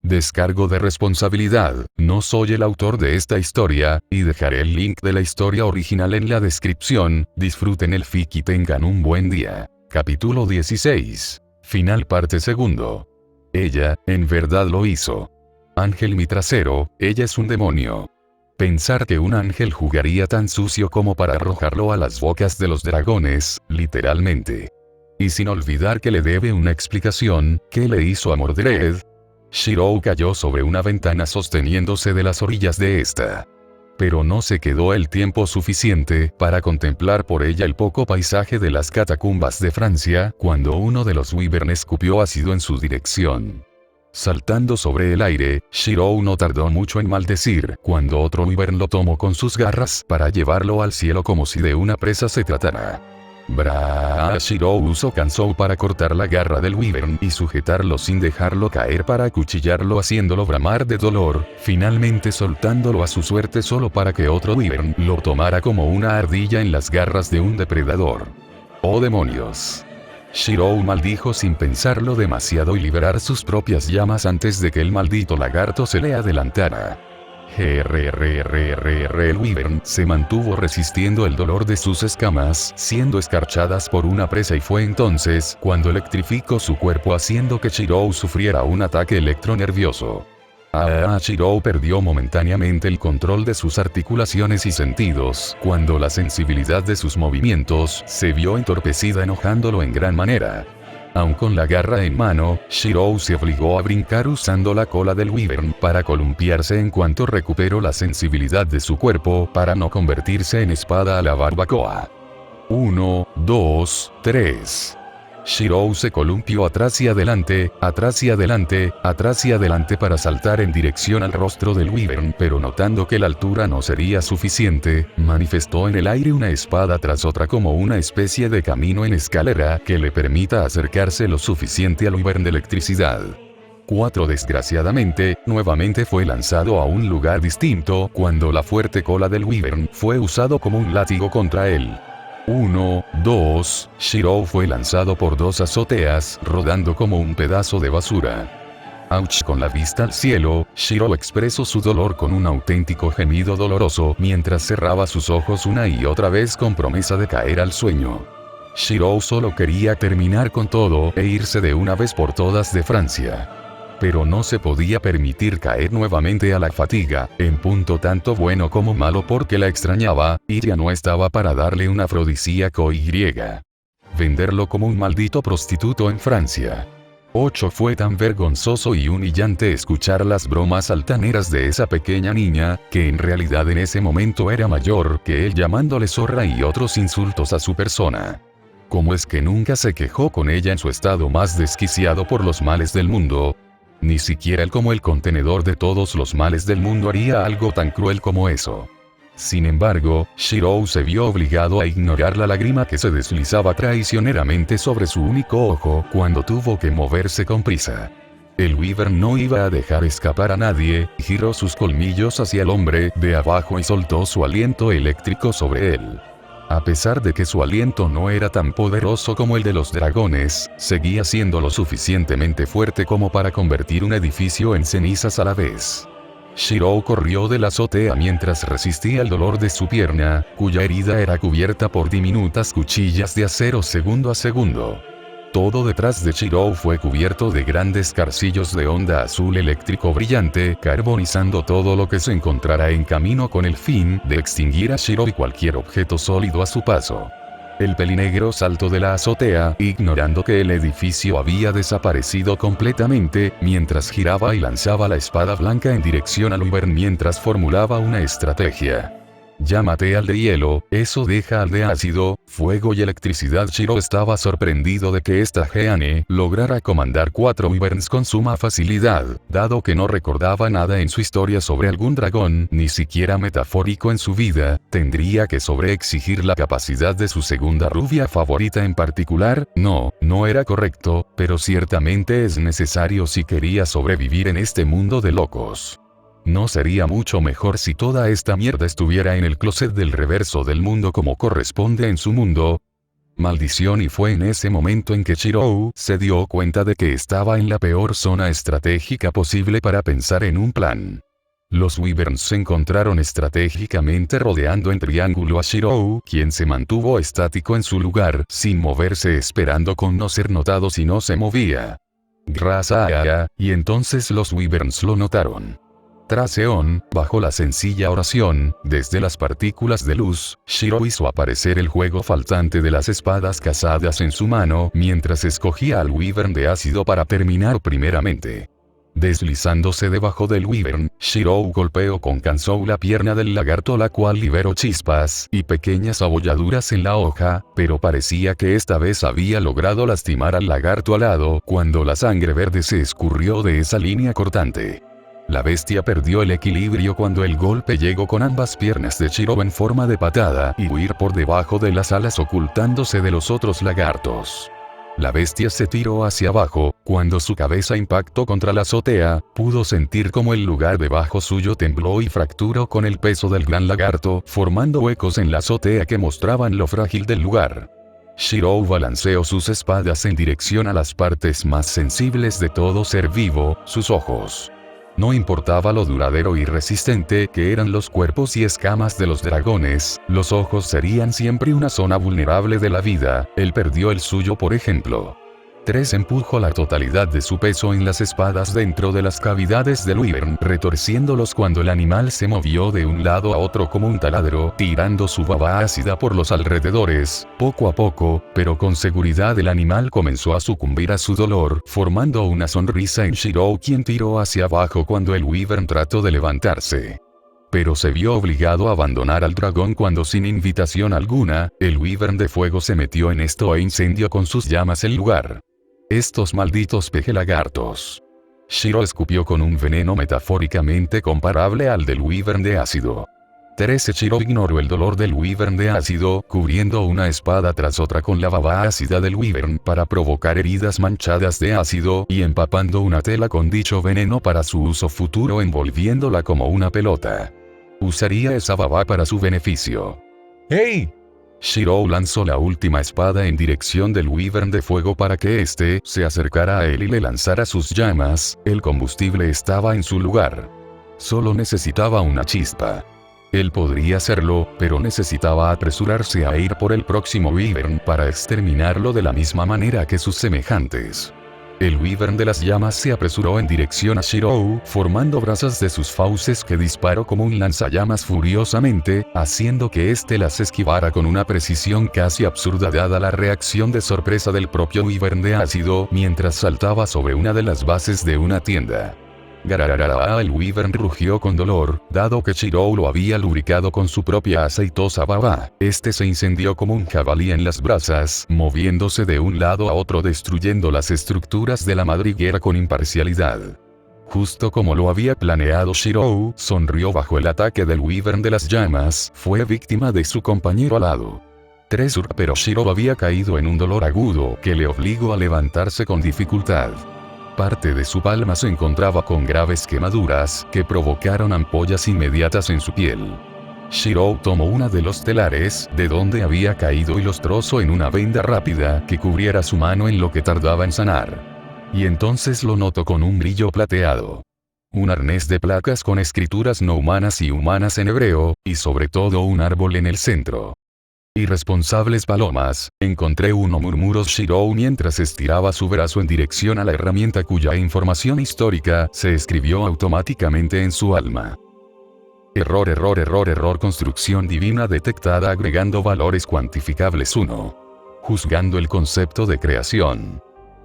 Descargo de responsabilidad, no soy el autor de esta historia, y dejaré el link de la historia original en la descripción. Disfruten el fic y tengan un buen día. Capítulo 16. Final parte segundo. Ella, en verdad lo hizo. Ángel mi trasero, ella es un demonio. Pensar que un ángel jugaría tan sucio como para arrojarlo a las bocas de los dragones, literalmente. Y sin olvidar que le debe una explicación, ¿qué le hizo a Mordred? Shirou cayó sobre una ventana sosteniéndose de las orillas de esta. Pero no se quedó el tiempo suficiente para contemplar por ella el poco paisaje de las catacumbas de Francia, cuando uno de los wyvern escupió ácido en su dirección. Saltando sobre el aire, Shirou no tardó mucho en maldecir, cuando otro wyvern lo tomó con sus garras para llevarlo al cielo como si de una presa se tratara. Shirou usó Kansou para cortar la garra del wyvern y sujetarlo sin dejarlo caer para acuchillarlo haciéndolo bramar de dolor, finalmente soltándolo a su suerte solo para que otro wyvern lo tomara como una ardilla en las garras de un depredador. ¡Oh demonios! Shirou maldijo sin pensarlo demasiado y liberar sus propias llamas antes de que el maldito lagarto se le adelantara. El wyvern se mantuvo resistiendo el dolor de sus escamas, siendo escarchadas por una presa, y fue entonces cuando electrificó su cuerpo haciendo que Shirou sufriera un ataque electronervioso. Shirou perdió momentáneamente el control de sus articulaciones y sentidos, cuando la sensibilidad de sus movimientos se vio entorpecida, enojándolo en gran manera. Aun con la garra en mano, Shirou se obligó a brincar usando la cola del wyvern para columpiarse en cuanto recuperó la sensibilidad de su cuerpo para no convertirse en espada a la barbacoa. 1, 2, 3. Shirou se columpió atrás y adelante, atrás y adelante, atrás y adelante para saltar en dirección al rostro del wyvern, pero notando que la altura no sería suficiente, manifestó en el aire una espada tras otra como una especie de camino en escalera que le permita acercarse lo suficiente al wyvern de electricidad. 4. Desgraciadamente, nuevamente fue lanzado a un lugar distinto cuando la fuerte cola del wyvern fue usado como un látigo contra él. 1, 2, Shirou fue lanzado por dos azoteas, rodando como un pedazo de basura. ¡Auch! Con la vista al cielo, Shirou expresó su dolor con un auténtico gemido doloroso mientras cerraba sus ojos una y otra vez con promesa de caer al sueño. Shirou solo quería terminar con todo e irse de una vez por todas de Francia. Pero no se podía permitir caer nuevamente a la fatiga, en punto tanto bueno como malo, porque la extrañaba, y ya no estaba para darle un afrodisíaco y venderlo como un maldito prostituto en Francia. 8. Fue tan vergonzoso y humillante escuchar las bromas altaneras de esa pequeña niña, que en realidad en ese momento era mayor que él, llamándole zorra y otros insultos a su persona. ¿Cómo es que nunca se quejó con ella en su estado más desquiciado por los males del mundo? Ni siquiera él, como el contenedor de todos los males del mundo, haría algo tan cruel como eso. Sin embargo, Shirou se vio obligado a ignorar la lágrima que se deslizaba traicioneramente sobre su único ojo cuando tuvo que moverse con prisa. El wyvern no iba a dejar escapar a nadie, giró sus colmillos hacia el hombre de abajo y soltó su aliento eléctrico sobre él. A pesar de que su aliento no era tan poderoso como el de los dragones, seguía siendo lo suficientemente fuerte como para convertir un edificio en cenizas a la vez. Shirou corrió de la azotea mientras resistía el dolor de su pierna, cuya herida era cubierta por diminutas cuchillas de acero segundo a segundo. Todo detrás de Shirou fue cubierto de grandes zarcillos de onda azul eléctrico brillante, carbonizando todo lo que se encontrara en camino con el fin de extinguir a Shirou y cualquier objeto sólido a su paso. El pelinegro saltó de la azotea, ignorando que el edificio había desaparecido completamente, mientras giraba y lanzaba la espada blanca en dirección al wyvern mientras formulaba una estrategia. Ya maté al de hielo, eso deja al de ácido, fuego y electricidad. Shirou estaba sorprendido de que esta Jeanne lograra comandar 4 wyverns con suma facilidad, dado que no recordaba nada en su historia sobre algún dragón, ni siquiera metafórico en su vida. Tendría que sobreexigir la capacidad de su segunda rubia favorita en particular. No era correcto, pero ciertamente es necesario si quería sobrevivir en este mundo de locos. ¿No sería mucho mejor si toda esta mierda estuviera en el closet del reverso del mundo como corresponde en su mundo? Maldición, y fue en ese momento en que Shirou se dio cuenta de que estaba en la peor zona estratégica posible para pensar en un plan. Los Wyverns se encontraron estratégicamente rodeando en triángulo a Shirou, quien se mantuvo estático en su lugar, sin moverse, esperando con no ser notado si no se movía. Y entonces los Wyverns lo notaron. Tras Eon, bajo la sencilla oración, desde las partículas de luz, Shirou hizo aparecer el juego faltante de las espadas cazadas en su mano, mientras escogía al Wyvern de ácido para terminar primeramente. Deslizándose debajo del Wyvern, Shirou golpeó con Kansou la pierna del lagarto, la cual liberó chispas y pequeñas abolladuras en la hoja, pero parecía que esta vez había logrado lastimar al lagarto alado cuando la sangre verde se escurrió de esa línea cortante. La bestia perdió el equilibrio cuando el golpe llegó con ambas piernas de Shirou en forma de patada y huir por debajo de las alas, ocultándose de los otros lagartos. La bestia se tiró hacia abajo. Cuando su cabeza impactó contra la azotea, pudo sentir como el lugar debajo suyo tembló y fracturó con el peso del gran lagarto, formando huecos en la azotea que mostraban lo frágil del lugar. Shirou balanceó sus espadas en dirección a las partes más sensibles de todo ser vivo, sus ojos. No importaba lo duradero y resistente que eran los cuerpos y escamas de los dragones, los ojos serían siempre una zona vulnerable de la vida. Él perdió el suyo, por ejemplo. 3 empujó la totalidad de su peso en las espadas dentro de las cavidades del Wyvern, retorciéndolos cuando el animal se movió de un lado a otro como un taladro, tirando su baba ácida por los alrededores. Poco a poco, pero con seguridad, el animal comenzó a sucumbir a su dolor, formando una sonrisa en Shirou, quien tiró hacia abajo cuando el Wyvern trató de levantarse. Pero se vio obligado a abandonar al dragón cuando, sin invitación alguna, el Wyvern de fuego se metió en esto e incendió con sus llamas el lugar. Estos malditos pejelagartos. Shirou escupió con un veneno metafóricamente comparable al del Wyvern de ácido. 13 Shirou ignoró el dolor del Wyvern de ácido, cubriendo una espada tras otra con la baba ácida del Wyvern para provocar heridas manchadas de ácido y empapando una tela con dicho veneno para su uso futuro, envolviéndola como una pelota. Usaría esa baba para su beneficio. ¡Hey! Shirou lanzó la última espada en dirección del Wyvern de fuego para que éste se acercara a él y le lanzara sus llamas. El combustible estaba en su lugar. Solo necesitaba una chispa. Él podría hacerlo, pero necesitaba apresurarse a ir por el próximo Wyvern para exterminarlo de la misma manera que sus semejantes. El Wyvern de las llamas se apresuró en dirección a Shirou, formando brasas de sus fauces que disparó como un lanzallamas furiosamente, haciendo que éste las esquivara con una precisión casi absurda dada la reacción de sorpresa del propio Wyvern de ácido mientras saltaba sobre una de las bases de una tienda. Garararara, el Wyvern rugió con dolor, dado que Shirou lo había lubricado con su propia aceitosa baba. Este se incendió como un jabalí en las brasas, moviéndose de un lado a otro, destruyendo las estructuras de la madriguera con imparcialidad. Justo como lo había planeado, Shirou sonrió bajo el ataque del Wyvern de las llamas, fue víctima de su compañero alado. Pero Shirou había caído en un dolor agudo que le obligó a levantarse con dificultad. Parte de su palma se encontraba con graves quemaduras que provocaron ampollas inmediatas en su piel. Shirou tomó una de los telares de donde había caído y los trozó en una venda rápida que cubriera su mano en lo que tardaba en sanar. Y entonces lo notó con un brillo plateado. Un arnés de placas con escrituras no humanas y humanas en hebreo, y sobre todo un árbol en el centro. Irresponsables palomas, encontré uno, murmuró Shirou mientras estiraba su brazo en dirección a la herramienta cuya información histórica se escribió automáticamente en su alma. Error, construcción divina detectada agregando valores cuantificables 1. Juzgando el concepto de creación.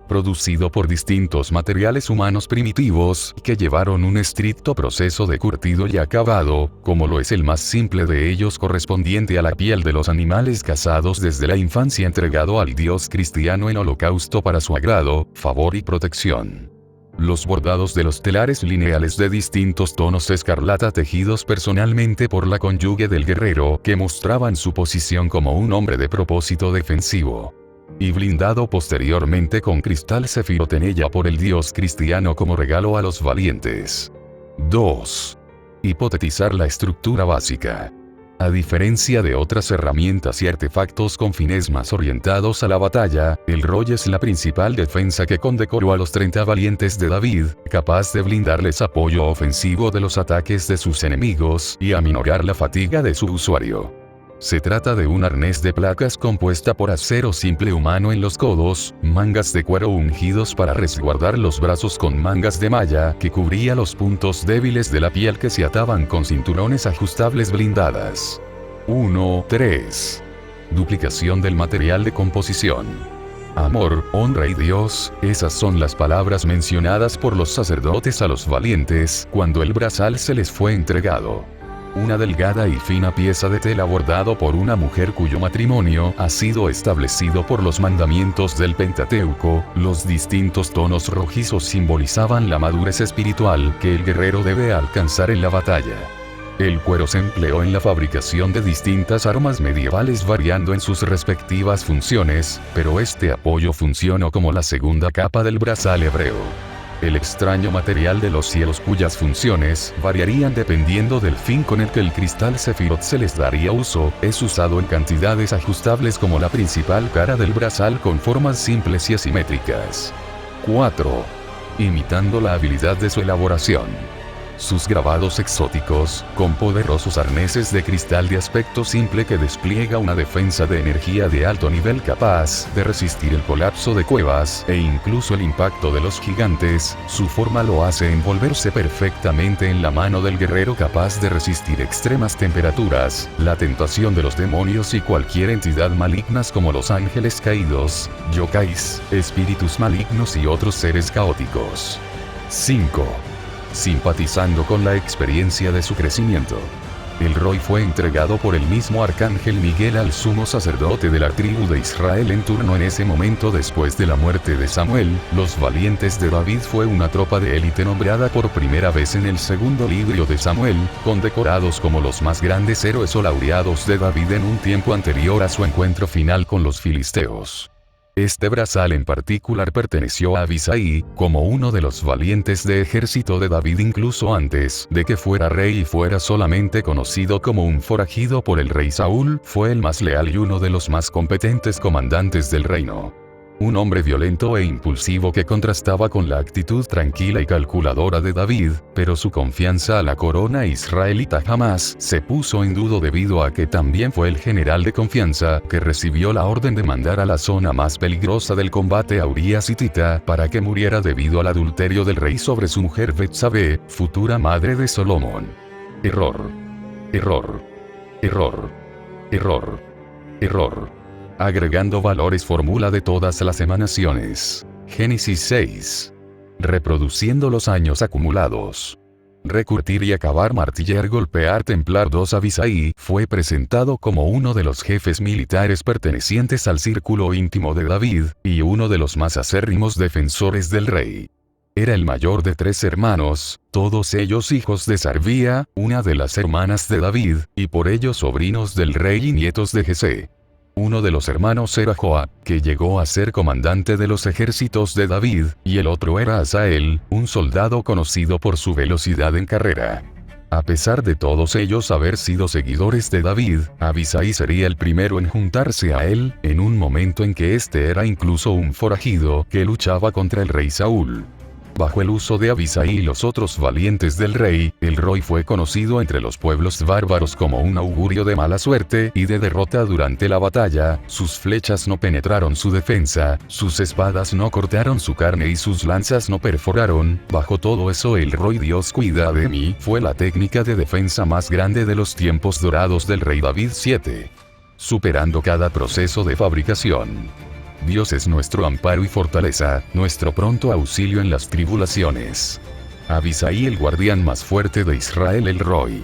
Producido por distintos materiales humanos primitivos que llevaron un estricto proceso de curtido y acabado, como lo es el más simple de ellos correspondiente a la piel de los animales cazados desde la infancia, entregado al dios cristiano en holocausto para su agrado, favor y protección. Los bordados de los telares lineales de distintos tonos escarlata tejidos personalmente por la cónyuge del guerrero que mostraban su posición como un hombre de propósito defensivo. Y blindado posteriormente con cristal sefirotenella por el dios cristiano como regalo a los valientes. 2. Hipotetizar la estructura básica. A diferencia de otras herramientas y artefactos con fines más orientados a la batalla, el Roy es la principal defensa que condecoró a los 30 valientes de David, capaz de brindarles apoyo ofensivo de los ataques de sus enemigos y aminorar la fatiga de su usuario. Se trata de un arnés de placas compuesta por acero simple humano en los codos, mangas de cuero ungidos para resguardar los brazos con mangas de malla que cubría los puntos débiles de la piel que se ataban con cinturones ajustables blindadas. 1.3. Duplicación del material de composición. Amor, honra y Dios, esas son las palabras mencionadas por los sacerdotes a los valientes cuando el brazal se les fue entregado. Una delgada y fina pieza de tela bordado por una mujer cuyo matrimonio ha sido establecido por los mandamientos del Pentateuco, los distintos tonos rojizos simbolizaban la madurez espiritual que el guerrero debe alcanzar en la batalla. El cuero se empleó en la fabricación de distintas armas medievales variando en sus respectivas funciones, pero este apoyo funcionó como la segunda capa del brazal hebreo. El extraño material de los cielos cuyas funciones variarían dependiendo del fin con el que el cristal Sefirot se les daría uso, es usado en cantidades ajustables como la principal cara del brazal con formas simples y asimétricas. 4. Imitando la habilidad de su elaboración. Sus grabados exóticos, con poderosos arneses de cristal de aspecto simple que despliega una defensa de energía de alto nivel capaz de resistir el colapso de cuevas e incluso el impacto de los gigantes, su forma lo hace envolverse perfectamente en la mano del guerrero capaz de resistir extremas temperaturas, la tentación de los demonios y cualquier entidad malignas como los ángeles caídos, yokais, espíritus malignos y otros seres caóticos. 5. Simpatizando con la experiencia de su crecimiento. El Roy fue entregado por el mismo arcángel Miguel al sumo sacerdote de la tribu de Israel en turno en ese momento después de la muerte de Samuel. Los valientes de David fue una tropa de élite nombrada por primera vez en el segundo libro de Samuel, condecorados como los más grandes héroes o laureados de David en un tiempo anterior a su encuentro final con los filisteos. Este brazal en particular perteneció a Abisai, como uno de los valientes de ejército de David incluso antes de que fuera rey y fuera solamente conocido como un forajido por el rey Saúl, fue el más leal y uno de los más competentes comandantes del reino. Un hombre violento e impulsivo que contrastaba con la actitud tranquila y calculadora de David, pero su confianza a la corona israelita jamás se puso en duda debido a que también fue el general de confianza que recibió la orden de mandar a la zona más peligrosa del combate a Urías hitita para que muriera debido al adulterio del rey sobre su mujer Betsabé, futura madre de Salomón. Error. Error. Error. Error. Error. Agregando valores fórmula de todas las emanaciones. Génesis 6. Reproduciendo los años acumulados. Recurtir y acabar, martillar, golpear, templar. 2. Abisai fue presentado como uno de los jefes militares pertenecientes al círculo íntimo de David, y uno de los más acérrimos defensores del rey. Era el mayor de 3 hermanos, todos ellos hijos de Sarvía, una de las hermanas de David, y por ello sobrinos del rey y nietos de Jesé. Uno de los hermanos era Joab, que llegó a ser comandante de los ejércitos de David, y el otro era Asael, un soldado conocido por su velocidad en carrera. A pesar de todos ellos haber sido seguidores de David, Abisai sería el primero en juntarse a él, en un momento en que este era incluso un forajido que luchaba contra el rey Saúl. Bajo el uso de Abisai y los otros valientes del rey, el Roy fue conocido entre los pueblos bárbaros como un augurio de mala suerte y de derrota durante la batalla. Sus flechas no penetraron su defensa, sus espadas no cortaron su carne y sus lanzas no perforaron. Bajo todo eso, el Roy Dios cuida de mí fue la técnica de defensa más grande de los tiempos dorados del rey David 7. Superando cada proceso de fabricación. Dios es nuestro amparo y fortaleza, nuestro pronto auxilio en las tribulaciones. Abisai, el guardián más fuerte de Israel, el Roy.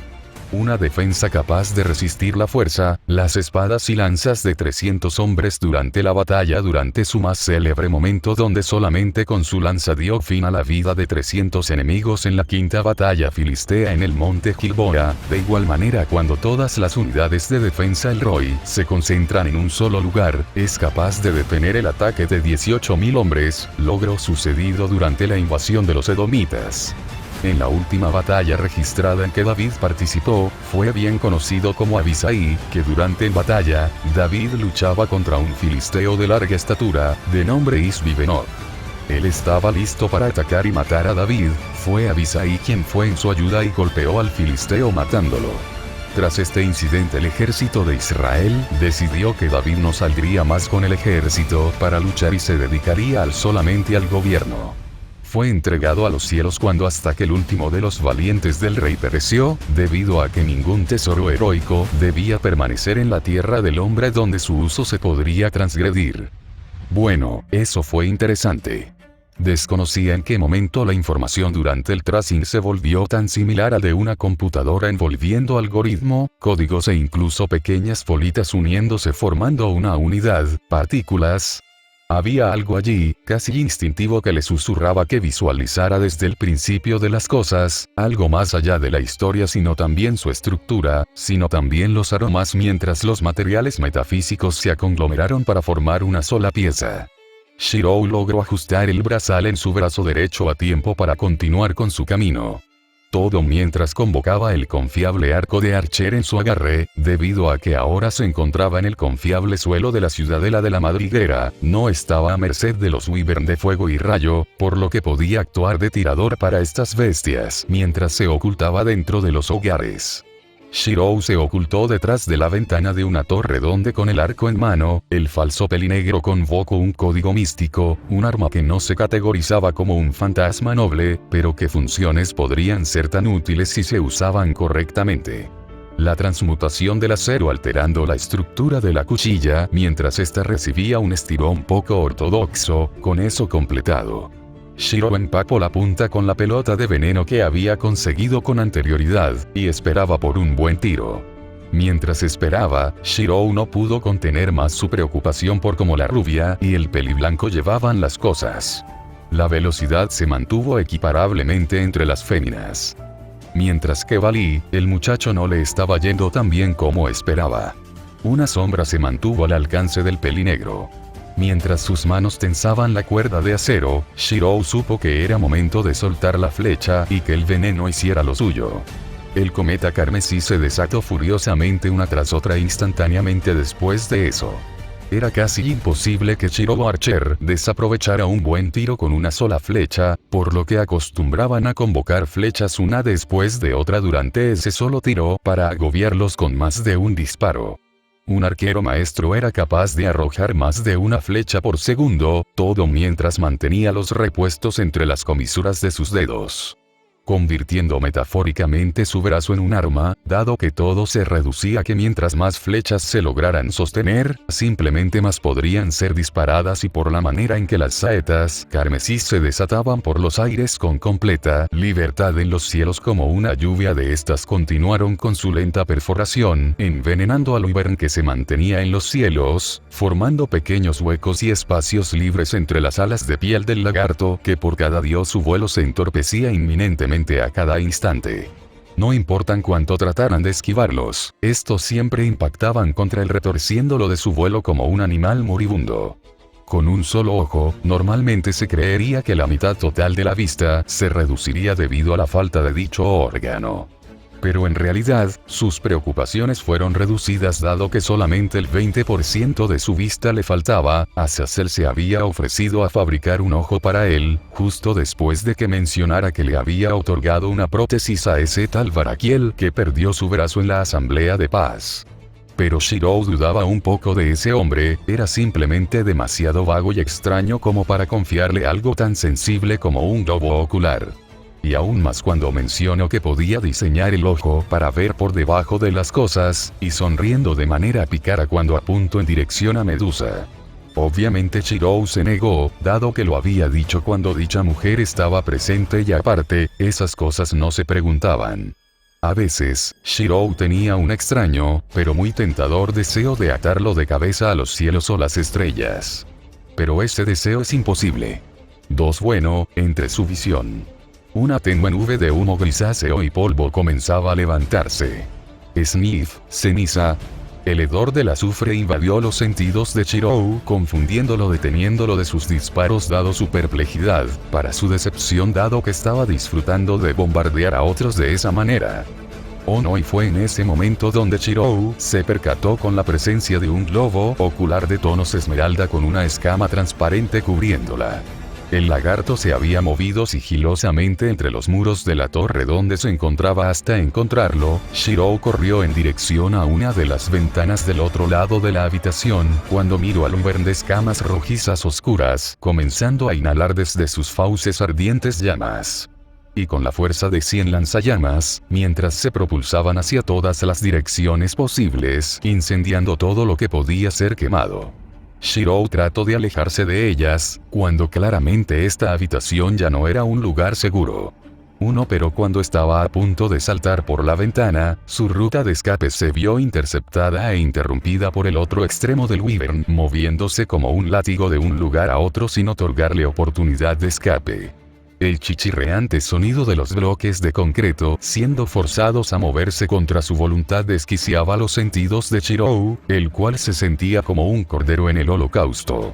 Una defensa capaz de resistir la fuerza, las espadas y lanzas de 300 hombres durante la batalla, durante su más célebre momento donde solamente con su lanza dio fin a la vida de 300 enemigos en la quinta batalla filistea en el monte Gilboa. De igual manera, cuando todas las unidades de defensa el Roy se concentran en un solo lugar, es capaz de detener el ataque de 18.000 hombres, logro sucedido durante la invasión de los edomitas. En la última batalla registrada en que David participó, fue bien conocido como Abisai, que durante la batalla, David luchaba contra un filisteo de larga estatura, de nombre Isbi-Benob. Él estaba listo para atacar y matar a David, fue Abisai quien fue en su ayuda y golpeó al filisteo matándolo. Tras este incidente el ejército de Israel decidió que David no saldría más con el ejército para luchar y se dedicaría solamente al gobierno. Fue entregado a los cielos cuando hasta que el último de los valientes del rey pereció, debido a que ningún tesoro heroico debía permanecer en la tierra del hombre donde su uso se podría transgredir. Bueno, eso fue interesante. Desconocía en qué momento la información durante el tracing se volvió tan similar al de una computadora envolviendo algoritmo, códigos e incluso pequeñas bolitas uniéndose formando una unidad, partículas. Había algo allí, casi instintivo que le susurraba que visualizara desde el principio de las cosas, algo más allá de la historia sino también su estructura, sino también los aromas mientras los materiales metafísicos se conglomeraron para formar una sola pieza. Shirou logró ajustar el brazal en su brazo derecho a tiempo para continuar con su camino. Todo mientras convocaba el confiable arco de Archer en su agarre, debido a que ahora se encontraba en el confiable suelo de la ciudadela de la madriguera, no estaba a merced de los wyvern de fuego y rayo, por lo que podía actuar de tirador para estas bestias mientras se ocultaba dentro de los hogares. Shirou se ocultó detrás de la ventana de una torre donde con el arco en mano, el falso pelinegro convocó un código místico, un arma que no se categorizaba como un fantasma noble, pero que funciones podrían ser tan útiles si se usaban correctamente. La transmutación del acero alterando la estructura de la cuchilla mientras ésta recibía un estirón poco ortodoxo, con eso completado. Shirou empapó la punta con la pelota de veneno que había conseguido con anterioridad, y esperaba por un buen tiro. Mientras esperaba, Shirou no pudo contener más su preocupación por cómo la rubia y el peliblanco llevaban las cosas. La velocidad se mantuvo equiparablemente entre las féminas. Mientras que Bali, el muchacho no le estaba yendo tan bien como esperaba. Una sombra se mantuvo al alcance del pelinegro. Mientras sus manos tensaban la cuerda de acero, Shirou supo que era momento de soltar la flecha y que el veneno hiciera lo suyo. El cometa carmesí se desató furiosamente una tras otra instantáneamente después de eso. Era casi imposible que Shirou Archer desaprovechara un buen tiro con una sola flecha, por lo que acostumbraban a convocar flechas una después de otra durante ese solo tiro para agobiarlos con más de un disparo. Un arquero maestro era capaz de arrojar más de una flecha por segundo, todo mientras mantenía los repuestos entre las comisuras de sus dedos. Convirtiendo metafóricamente su brazo en un arma, dado que todo se reducía a que mientras más flechas se lograran sostener, simplemente más podrían ser disparadas y por la manera en que las saetas carmesí se desataban por los aires con completa libertad en los cielos como una lluvia de estas continuaron con su lenta perforación, envenenando al wyvern que se mantenía en los cielos, formando pequeños huecos y espacios libres entre las alas de piel del lagarto que por cada dios su vuelo se entorpecía inminentemente a cada instante. No importan cuánto trataran de esquivarlos, estos siempre impactaban contra él retorciéndolo de su vuelo como un animal moribundo. Con un solo ojo, normalmente se creería que la mitad total de la vista se reduciría debido a la falta de dicho órgano. Pero en realidad, sus preocupaciones fueron reducidas dado que solamente el 20% de su vista le faltaba, Azazel se había ofrecido a fabricar un ojo para él, justo después de que mencionara que le había otorgado una prótesis a ese tal Barakiel que perdió su brazo en la Asamblea de Paz. Pero Shirou dudaba un poco de ese hombre, era simplemente demasiado vago y extraño como para confiarle algo tan sensible como un globo ocular. Y aún más cuando mencionó que podía diseñar el ojo para ver por debajo de las cosas, y sonriendo de manera pícara cuando apuntó en dirección a Medusa. Obviamente Shirou se negó, dado que lo había dicho cuando dicha mujer estaba presente y aparte, esas cosas no se preguntaban. A veces, Shirou tenía un extraño, pero muy tentador deseo de atarlo de cabeza a los cielos o las estrellas. Pero ese deseo es imposible. Bueno, entre su visión. Una tenue nube de humo grisáceo y polvo comenzaba a levantarse. Sniff, ceniza. El hedor del azufre invadió los sentidos de Chirou, confundiéndolo, deteniéndolo de sus disparos dado su perplejidad, para su decepción dado que estaba disfrutando de bombardear a otros de esa manera. Oh no, y fue en ese momento donde Chirou se percató con la presencia de un globo ocular de tonos esmeralda con una escama transparente cubriéndola. El lagarto se había movido sigilosamente entre los muros de la torre donde se encontraba. Hasta encontrarlo, Chirou corrió en dirección a una de las ventanas del otro lado de la habitación, cuando miró al Wyvern de escamas rojizas oscuras, comenzando a inhalar desde sus fauces ardientes llamas. Y con la fuerza de 100 lanzallamas, mientras se propulsaban hacia todas las direcciones posibles, incendiando todo lo que podía ser quemado. Chirou trató de alejarse de ellas, cuando claramente esta habitación ya no era un lugar seguro. Pero cuando estaba a punto de saltar por la ventana, su ruta de escape se vio interceptada e interrumpida por el otro extremo del Wyvern, moviéndose como un látigo de un lugar a otro sin otorgarle oportunidad de escape. El chichirreante sonido de los bloques de concreto siendo forzados a moverse contra su voluntad desquiciaba los sentidos de Chirou, el cual se sentía como un cordero en el holocausto.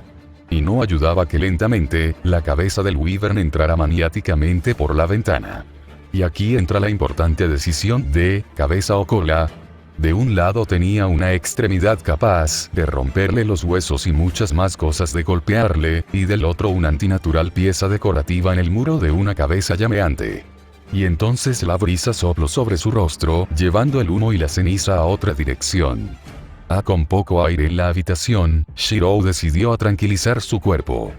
Y no ayudaba que lentamente, la cabeza del Wyvern entrara maniáticamente por la ventana. Y aquí entra la importante decisión de, cabeza o cola. De un lado tenía una extremidad capaz de romperle los huesos y muchas más cosas, de golpearle, y del otro una antinatural pieza decorativa en el muro de una cabeza llameante. Y entonces la brisa sopló sobre su rostro, llevando el humo y la ceniza a otra dirección. Con poco aire en la habitación, Chirou decidió tranquilizar su cuerpo.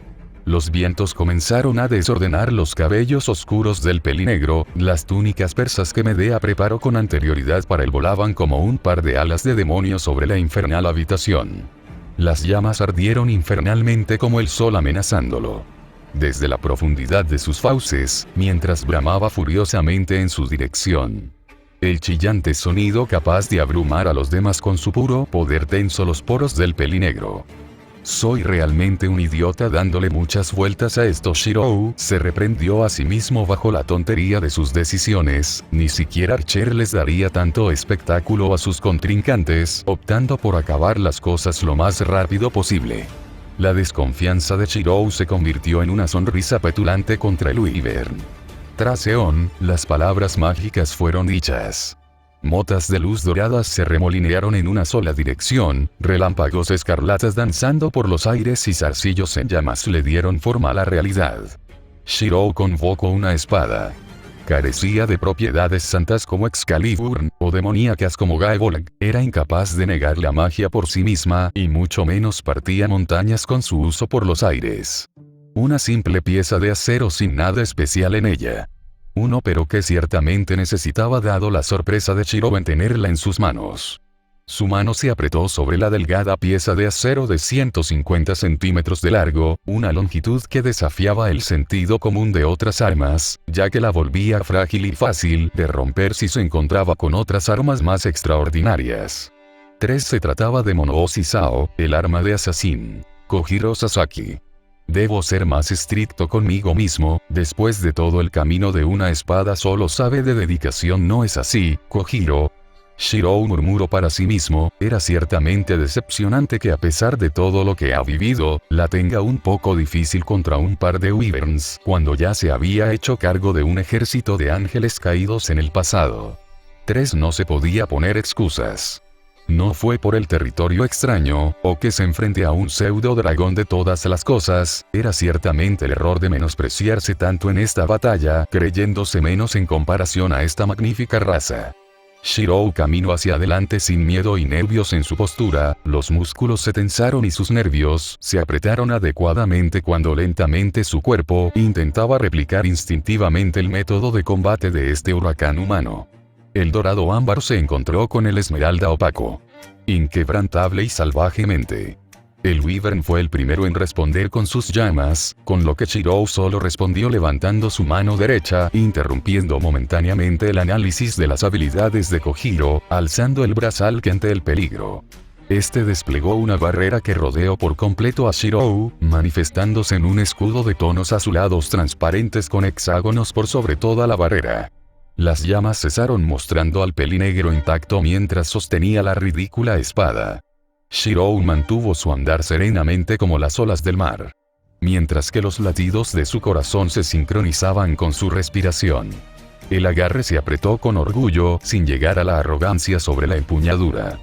Los vientos comenzaron a desordenar los cabellos oscuros del pelinegro, las túnicas persas que Medea preparó con anterioridad para él volaban como un par de alas de demonio sobre la infernal habitación. Las llamas ardieron infernalmente como el sol amenazándolo. Desde la profundidad de sus fauces, mientras bramaba furiosamente en su dirección. El chillante sonido capaz de abrumar a los demás con su puro poder tensó los poros del pelinegro. Soy realmente un idiota dándole muchas vueltas a esto. Chirou se reprendió a sí mismo bajo la tontería de sus decisiones, ni siquiera Archer les daría tanto espectáculo a sus contrincantes, optando por acabar las cosas lo más rápido posible. La desconfianza de Chirou se convirtió en una sonrisa petulante contra el Wyvern. Tras Eón, las palabras mágicas fueron dichas. Motas de luz doradas se remolinearon en una sola dirección, relámpagos escarlatas danzando por los aires y zarcillos en llamas le dieron forma a la realidad. Chirou convocó una espada. Carecía de propiedades santas como Excalibur, o demoníacas como Gaebolg, era incapaz de negar la magia por sí misma, y mucho menos partía montañas con su uso por los aires. Una simple pieza de acero sin nada especial en ella. Pero que ciertamente necesitaba dado la sorpresa de Chirou en tenerla en sus manos. Su mano se apretó sobre la delgada pieza de acero de 150 centímetros de largo, una longitud que desafiaba el sentido común de otras armas, ya que la volvía frágil y fácil de romper si se encontraba con otras armas más extraordinarias. Se trataba de Monoboshi Sao, el arma de Assassin. Kojiro Sasaki. Debo ser más estricto conmigo mismo, después de todo el camino de una espada solo sabe de dedicación, ¿no es así, Kojiro? Chirou murmuró para sí mismo, era ciertamente decepcionante que a pesar de todo lo que ha vivido, la tenga un poco difícil contra un par de Wyverns, cuando ya se había hecho cargo de un ejército de ángeles caídos en el pasado. No se podía poner excusas. No fue por el territorio extraño, o que se enfrente a un pseudo dragón de todas las cosas, era ciertamente el error de menospreciarse tanto en esta batalla, creyéndose menos en comparación a esta magnífica raza. Chirou caminó hacia adelante sin miedo y nervios en su postura, los músculos se tensaron y sus nervios se apretaron adecuadamente cuando lentamente su cuerpo intentaba replicar instintivamente el método de combate de este huracán humano. El dorado ámbar se encontró con el esmeralda opaco. Inquebrantable y salvajemente. El Wyvern fue el primero en responder con sus llamas, con lo que Chirou solo respondió levantando su mano derecha, interrumpiendo momentáneamente el análisis de las habilidades de Kojiro, alzando el brazal que ante el peligro. Este desplegó una barrera que rodeó por completo a Chirou, manifestándose en un escudo de tonos azulados transparentes con hexágonos por sobre toda la barrera. Las llamas cesaron mostrando al pelinegro intacto mientras sostenía la ridícula espada. Shirou mantuvo su andar serenamente como las olas del mar, mientras que los latidos de su corazón se sincronizaban con su respiración. El agarre se apretó con orgullo, sin llegar a la arrogancia sobre la empuñadura.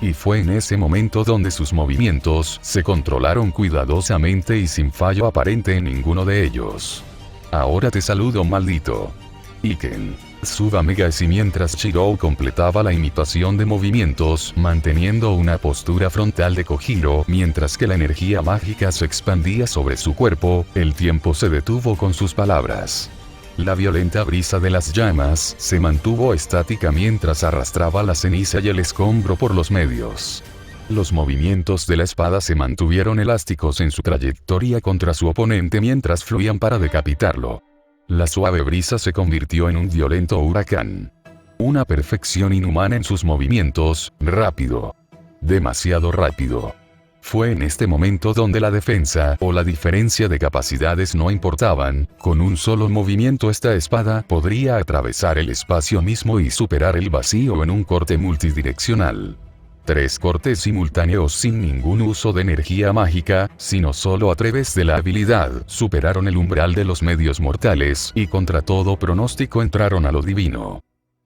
Y fue en ese momento donde sus movimientos se controlaron cuidadosamente y sin fallo aparente en ninguno de ellos. Ahora te saludo, maldito Iken. Suba Megaes. Y mientras Shirou completaba la imitación de movimientos, manteniendo una postura frontal de Kojiro, mientras que la energía mágica se expandía sobre su cuerpo, el tiempo se detuvo con sus palabras. La violenta brisa de las llamas se mantuvo estática mientras arrastraba la ceniza y el escombro por los medios. Los movimientos de la espada se mantuvieron elásticos en su trayectoria contra su oponente mientras fluían para decapitarlo. La suave brisa se convirtió en un violento huracán. Una perfección inhumana en sus movimientos, rápido. Demasiado rápido. Fue en este momento donde la defensa o la diferencia de capacidades no importaban. Con un solo movimiento esta espada podría atravesar el espacio mismo y superar el vacío en un corte multidireccional. 3 cortes simultáneos sin ningún uso de energía mágica, sino solo a través de la habilidad, superaron el umbral de los medios mortales y contra todo pronóstico entraron a lo divino.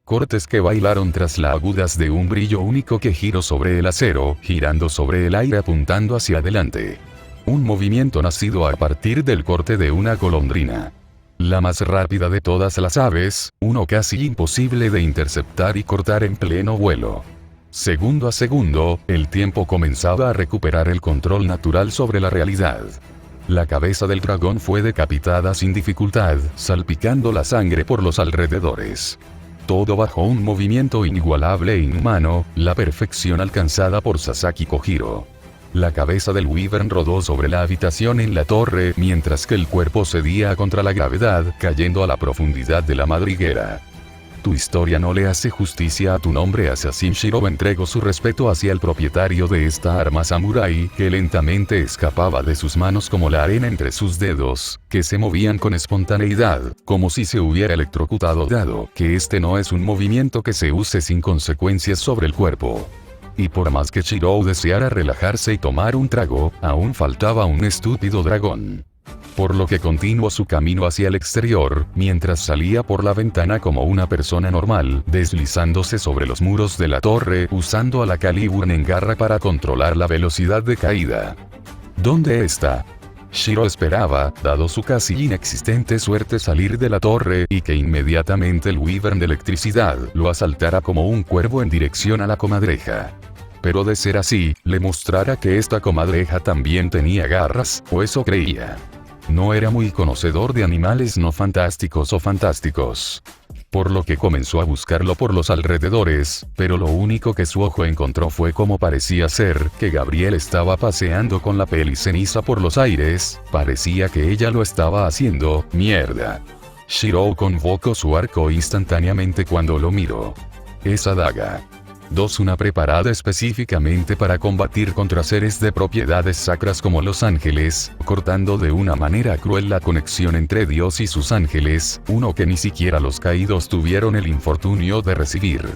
Cortes que bailaron tras las agudas de un brillo único que giró sobre el acero, girando sobre el aire apuntando hacia adelante. Un movimiento nacido a partir del corte de una golondrina. La más rápida de todas las aves, uno casi imposible de interceptar y cortar en pleno vuelo. Segundo a segundo, el tiempo comenzaba a recuperar el control natural sobre la realidad. La cabeza del dragón fue decapitada sin dificultad, salpicando la sangre por los alrededores. Todo bajo un movimiento inigualable e inhumano, la perfección alcanzada por Sasaki Kojiro. La cabeza del Wyvern rodó sobre la habitación en la torre, mientras que el cuerpo cedía contra la gravedad, cayendo a la profundidad de la madriguera. Tu historia no le hace justicia a tu nombre. Assassin Shirou entregó su respeto hacia el propietario de esta arma samurái, que lentamente escapaba de sus manos como la arena entre sus dedos, que se movían con espontaneidad, como si se hubiera electrocutado, dado que este no es un movimiento que se use sin consecuencias sobre el cuerpo. Y por más que Shirou deseara relajarse y tomar un trago, aún faltaba un estúpido dragón. Por lo que continuó su camino hacia el exterior, mientras salía por la ventana como una persona normal, deslizándose sobre los muros de la torre, usando a la Caliburn en garra para controlar la velocidad de caída. ¿Dónde está? Shirou esperaba, dado su casi inexistente suerte, salir de la torre y que inmediatamente el Wyvern de electricidad lo asaltara como un cuervo en dirección a la comadreja. Pero de ser así, le mostrara que esta comadreja también tenía garras, o eso creía. No era muy conocedor de animales no fantásticos o fantásticos. Por lo que comenzó a buscarlo por los alrededores, pero lo único que su ojo encontró fue cómo parecía ser que Gabriel estaba paseando con la peli ceniza por los aires. Parecía que ella lo estaba haciendo. Mierda. Shirou convocó su arco instantáneamente cuando lo miró. Esa daga. 2. Una preparada específicamente para combatir contra seres de propiedades sacras como los ángeles, cortando de una manera cruel la conexión entre Dios y sus ángeles, uno que ni siquiera los caídos tuvieron el infortunio de recibir.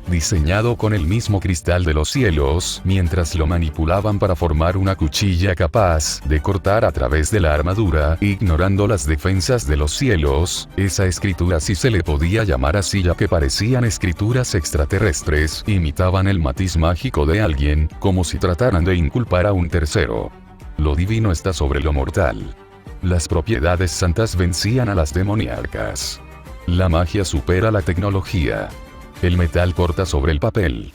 Diseñado con el mismo cristal de los cielos, mientras lo manipulaban para formar una cuchilla capaz de cortar a través de la armadura, ignorando las defensas de los cielos. Esa escritura, si se le podía llamar así ya que parecían escrituras extraterrestres, imitaban el matiz mágico de alguien, como si trataran de inculpar a un tercero. Lo divino está sobre lo mortal. Las propiedades santas vencían a las demoníacas. La magia supera la tecnología. El metal corta sobre el papel.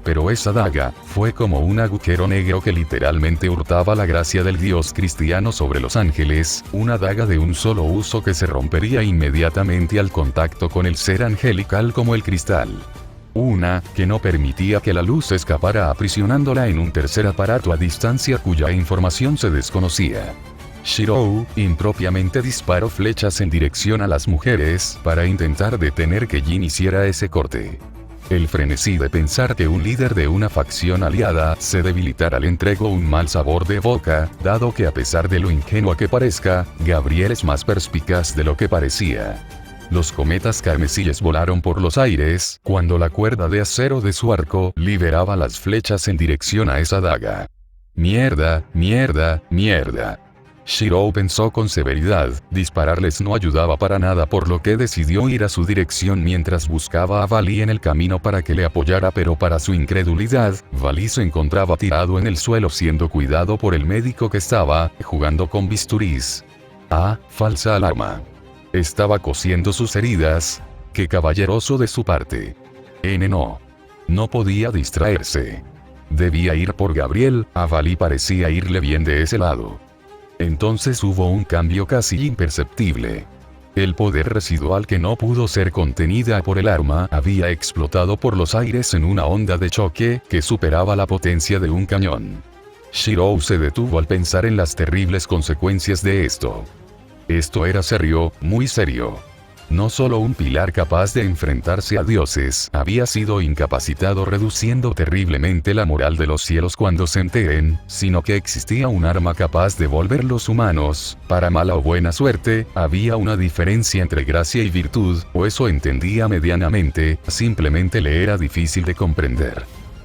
Pero esa daga fue como un agujero negro que literalmente hurtaba la gracia del Dios cristiano sobre los ángeles, una daga de un solo uso que se rompería inmediatamente al contacto con el ser angelical como el cristal. Una que no permitía que la luz escapara, aprisionándola en un tercer aparato a distancia cuya información se desconocía. Shirou, impropiamente disparó flechas en dirección a las mujeres, para intentar detener que Jin hiciera ese corte. El frenesí de pensar que un líder de una facción aliada se debilitara le entregó un mal sabor de boca, dado que a pesar de lo ingenua que parezca, Gabriel es más perspicaz de lo que parecía. Los cometas carmesíes volaron por los aires, cuando la cuerda de acero de su arco liberaba las flechas en dirección a esa daga. Mierda, mierda, mierda. Shirou pensó con severidad, dispararles no ayudaba para nada, por lo que decidió ir a su dirección mientras buscaba a Vali en el camino para que le apoyara, pero para su incredulidad, Vali se encontraba tirado en el suelo siendo cuidado por el médico que estaba jugando con bisturís. Ah, falsa alarma. Estaba cosiendo sus heridas. Qué caballeroso de su parte. No podía distraerse. Debía ir por Gabriel, a Vali parecía irle bien de ese lado. Entonces hubo un cambio casi imperceptible. El poder residual que no pudo ser contenida por el arma había explotado por los aires en una onda de choque que superaba la potencia de un cañón. Shirou se detuvo al pensar en las terribles consecuencias de esto. Esto era serio, muy serio. No solo un pilar capaz de enfrentarse a dioses había sido incapacitado, reduciendo terriblemente la moral de los cielos cuando se enteren, sino que existía un arma capaz de volverlos humanos. Para mala o buena suerte, había una diferencia entre gracia y virtud, o eso entendía medianamente, simplemente le era difícil de comprender.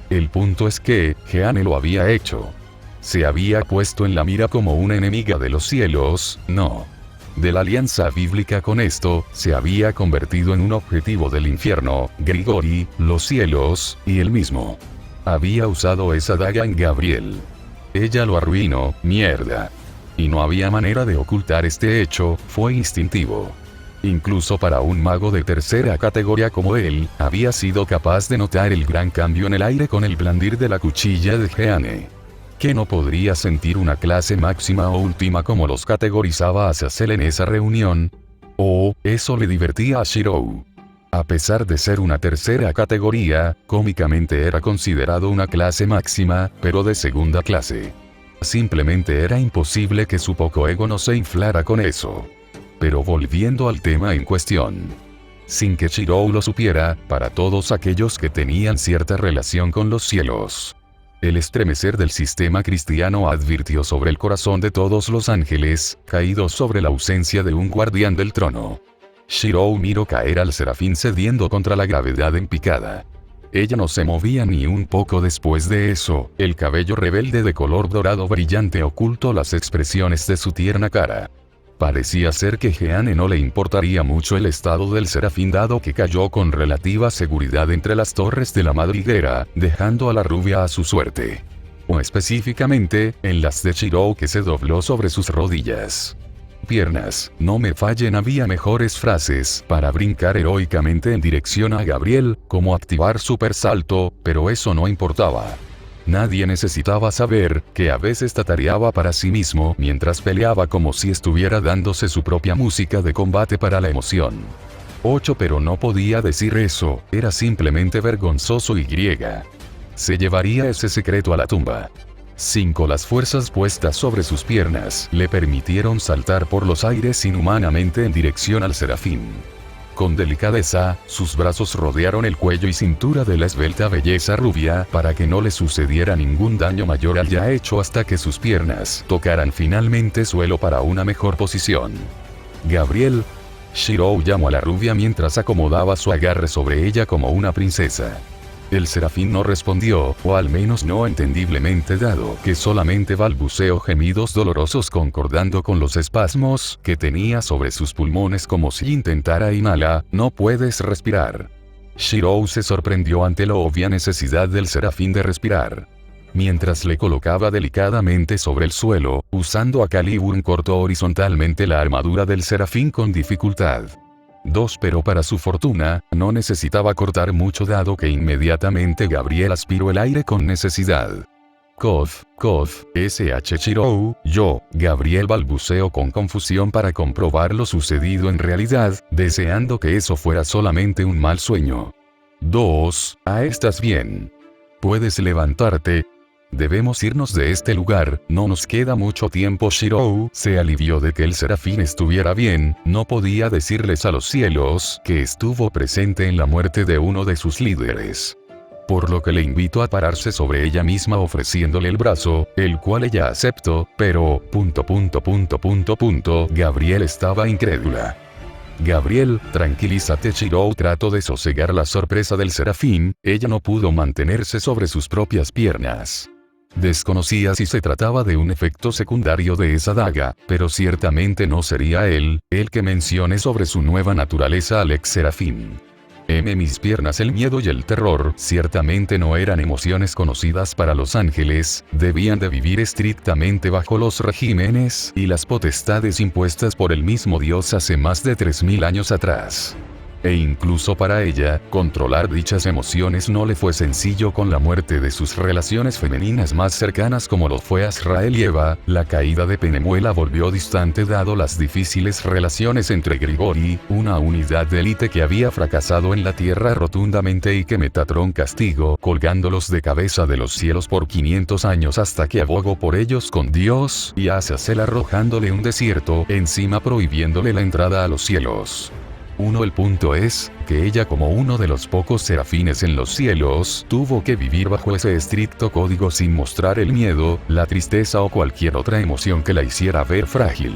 El punto es que, Jeanne lo había hecho. Se había puesto en la mira como una enemiga de los cielos, no. De la alianza bíblica con esto, se había convertido en un objetivo del infierno, Grigori, los cielos, y él mismo. Había usado esa daga en Gabriel. Ella lo arruinó, mierda. Y no había manera de ocultar este hecho, fue instintivo. Incluso para un mago de tercera categoría como él, había sido capaz de notar el gran cambio en el aire con el blandir de la cuchilla de Jeanne. ¿Que no podría sentir una clase máxima o última como los categorizaba Azazel en esa reunión? Eso le divertía a Shirou. A pesar de ser una tercera categoría, cómicamente era considerado una clase máxima, pero de segunda clase. Simplemente era imposible que su poco ego no se inflara con eso. Pero volviendo al tema en cuestión. Sin que Shirou lo supiera, para todos aquellos que tenían cierta relación con los cielos, el estremecer del sistema cristiano advirtió sobre el corazón de todos los ángeles, caídos sobre la ausencia de un guardián del trono. Shirou miró caer al serafín cediendo contra la gravedad en picada. Ella no se movía ni un poco después de eso, el cabello rebelde de color dorado brillante ocultó las expresiones de su tierna cara. Parecía ser que Jeanne no le importaría mucho el estado del serafín dado que cayó con relativa seguridad entre las torres de la madriguera, dejando a la rubia a su suerte. O específicamente, en las de Shirou que se dobló sobre sus rodillas. Piernas, no me fallen, había mejores frases para brincar heroicamente en dirección a Gabriel, como activar super salto, pero eso no importaba. Nadie necesitaba saber que a veces tatareaba para sí mismo mientras peleaba como si estuviera dándose su propia música de combate para la emoción. 8 pero no podía decir eso, era simplemente vergonzoso y se llevaría ese secreto a la tumba. 5 las fuerzas puestas sobre sus piernas le permitieron saltar por los aires inhumanamente en dirección al serafín. Con delicadeza, sus brazos rodearon el cuello y cintura de la esbelta belleza rubia para que no le sucediera ningún daño mayor al ya hecho hasta que sus piernas tocaran finalmente suelo para una mejor posición. Gabriel. Shirou llamó a la rubia mientras acomodaba su agarre sobre ella como una princesa. El serafín no respondió, o al menos no entendiblemente dado que solamente balbuceó gemidos dolorosos concordando con los espasmos que tenía sobre sus pulmones como si intentara inhalar, no puedes respirar. Shirou se sorprendió ante la obvia necesidad del serafín de respirar. Mientras le colocaba delicadamente sobre el suelo, usando a Caliburn cortó horizontalmente la armadura del serafín con dificultad. 2 pero para su fortuna, no necesitaba cortar mucho dado que inmediatamente Gabriel aspiró el aire con necesidad. Kof, SH Shirou, yo, Gabriel balbuceó con confusión para comprobar lo sucedido en realidad, deseando que eso fuera solamente un mal sueño. 2, ¿estás bien? ¿Puedes levantarte? Debemos irnos de este lugar, no nos queda mucho tiempo. Shirou se alivió de que el serafín estuviera bien, no podía decirles a los cielos que estuvo presente en la muerte de uno de sus líderes. Por lo que le invitó a pararse sobre ella misma ofreciéndole el brazo, el cual ella aceptó, pero, Gabriel estaba incrédula. Gabriel, tranquilízate Shirou trató de sosegar la sorpresa del serafín, ella no pudo mantenerse sobre sus propias piernas. Desconocía si se trataba de un efecto secundario de esa daga, pero ciertamente no sería él, el que mencione sobre su nueva naturaleza al ex serafín. Mis piernas, el miedo y el terror ciertamente no eran emociones conocidas para los ángeles, debían de vivir estrictamente bajo los regímenes y las potestades impuestas por el mismo Dios hace más de 3000 años atrás. E incluso para ella, controlar dichas emociones no le fue sencillo con la muerte de sus relaciones femeninas más cercanas como lo fue Azrael y Eva, la caída de Penemuel la volvió distante dado las difíciles relaciones entre Grigori, una unidad de élite que había fracasado en la tierra rotundamente y que Metatron castigó colgándolos de cabeza de los cielos por 500 años hasta que abogó por ellos con Dios y a Azazel arrojándole un desierto encima prohibiéndole la entrada a los cielos. El punto es, que ella como uno de los pocos serafines en los cielos, tuvo que vivir bajo ese estricto código sin mostrar el miedo, la tristeza o cualquier otra emoción que la hiciera ver frágil.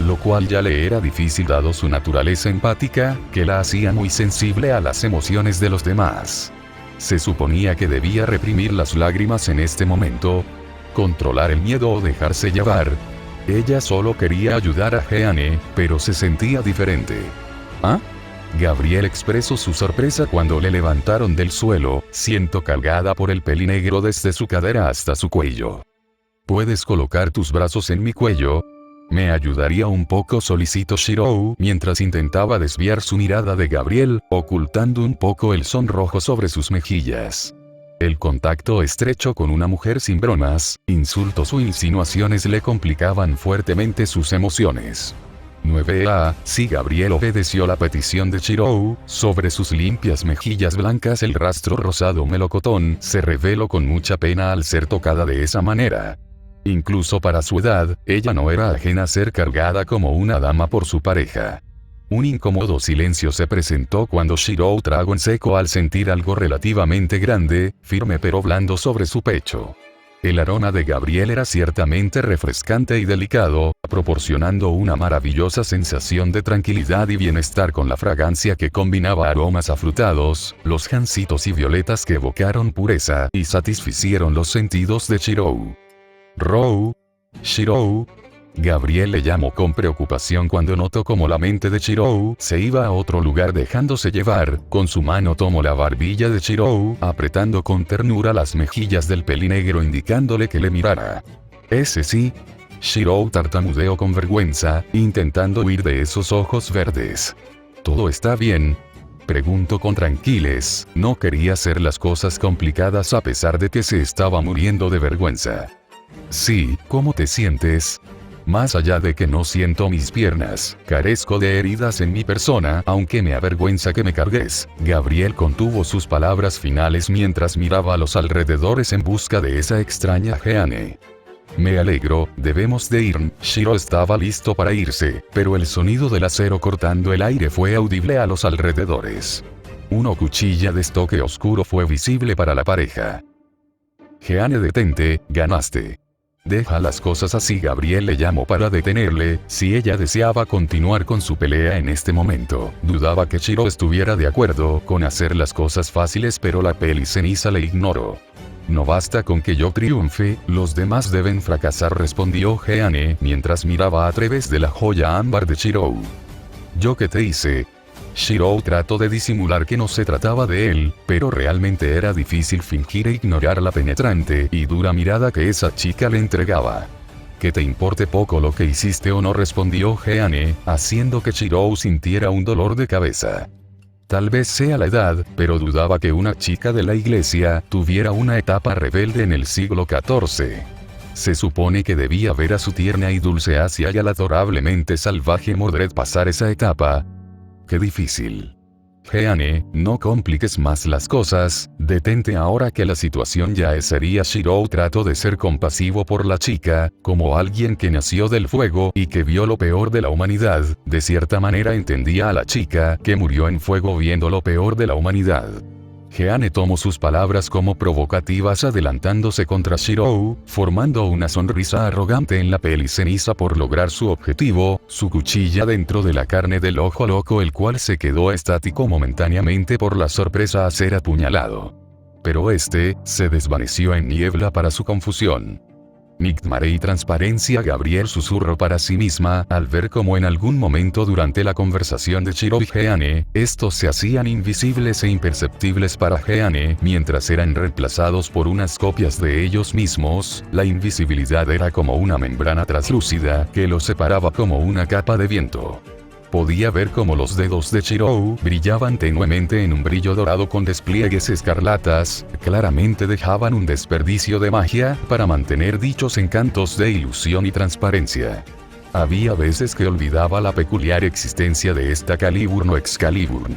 Lo cual ya le era difícil dado su naturaleza empática, que la hacía muy sensible a las emociones de los demás. Se suponía que debía reprimir las lágrimas en este momento, controlar el miedo o dejarse llevar. Ella solo quería ayudar a Jeanne, pero se sentía diferente. ¿Ah? Gabriel expresó su sorpresa cuando le levantaron del suelo, siendo cargada por el pelinegro desde su cadera hasta su cuello. ¿Puedes colocar tus brazos en mi cuello? Me ayudaría un poco, solicitó Shirou, mientras intentaba desviar su mirada de Gabriel, ocultando un poco el sonrojo sobre sus mejillas. El contacto estrecho con una mujer sin bromas, insultos o insinuaciones le complicaban fuertemente sus emociones. 9A, si Gabriel obedeció la petición de Shirou, sobre sus limpias mejillas blancas el rastro rosado melocotón se reveló con mucha pena al ser tocada de esa manera. Incluso para su edad, ella no era ajena a ser cargada como una dama por su pareja. Un incómodo silencio se presentó cuando Shirou tragó en seco al sentir algo relativamente grande, firme pero blando sobre su pecho. El aroma de Gabriel era ciertamente refrescante y delicado, proporcionando una maravillosa sensación de tranquilidad y bienestar con la fragancia que combinaba aromas afrutados, los jancitos y violetas que evocaron pureza y satisficieron los sentidos de Shirou. Shirou. Gabriel le llamó con preocupación cuando notó cómo la mente de Shirou se iba a otro lugar dejándose llevar, con su mano tomó la barbilla de Shirou, apretando con ternura las mejillas del pelinegro indicándole que le mirara. Ese sí. Shirou tartamudeó con vergüenza, intentando huir de esos ojos verdes. ¿Todo está bien? Preguntó con tranquilez, no quería hacer las cosas complicadas a pesar de que se estaba muriendo de vergüenza. Sí, ¿cómo te sientes? Más allá de que no siento mis piernas, carezco de heridas en mi persona, aunque me avergüenza que me cargues. Gabriel contuvo sus palabras finales mientras miraba a los alrededores en busca de esa extraña Jeanne. Me alegro, debemos de ir. Shirou estaba listo para irse, pero el sonido del acero cortando el aire fue audible a los alrededores. Una cuchilla de estoque oscuro fue visible para la pareja. Jeanne, detente, ganaste. Deja las cosas así. Gabriel le llamó para detenerle, si ella deseaba continuar con su pelea en este momento. Dudaba que Shirou estuviera de acuerdo con hacer las cosas fáciles, pero la peliceniza le ignoró. No basta con que yo triunfe, los demás deben fracasar, respondió Jeanne mientras miraba a través de la joya ámbar de Shirou. ¿Yo qué te hice? Shirou trató de disimular que no se trataba de él, pero realmente era difícil fingir e ignorar la penetrante y dura mirada que esa chica le entregaba. Que te importe poco lo que hiciste o no, respondió Jeanne, haciendo que Shirou sintiera un dolor de cabeza. Tal vez sea la edad, pero dudaba que una chica de la iglesia tuviera una etapa rebelde en el siglo XIV. Se supone que debía ver a su tierna y dulce Asia y al adorablemente salvaje Mordred pasar esa etapa. ¡Qué difícil! Jeanne, no compliques más las cosas, detente ahora que la situación ya es seria. Shirou trató de ser compasivo por la chica, como alguien que nació del fuego y que vio lo peor de la humanidad, de cierta manera entendía a la chica que murió en fuego viendo lo peor de la humanidad. Jeanne tomó sus palabras como provocativas adelantándose contra Shirou, formando una sonrisa arrogante en la piel y ceniza por lograr su objetivo, su cuchilla dentro de la carne del ojo loco, el cual se quedó estático momentáneamente por la sorpresa a ser apuñalado. Pero este, se desvaneció en niebla para su confusión. Nigmare y transparencia. Gabriel susurró para sí misma, al ver cómo en algún momento durante la conversación de Shirou y Jeanne, estos se hacían invisibles e imperceptibles para Jeanne, mientras eran reemplazados por unas copias de ellos mismos. La invisibilidad era como una membrana translúcida, que los separaba como una capa de viento. Podía ver cómo los dedos de Shirou brillaban tenuemente en un brillo dorado con despliegues escarlatas, claramente dejaban un desperdicio de magia para mantener dichos encantos de ilusión y transparencia. Había veces que olvidaba la peculiar existencia de esta Caliburn o Excaliburn.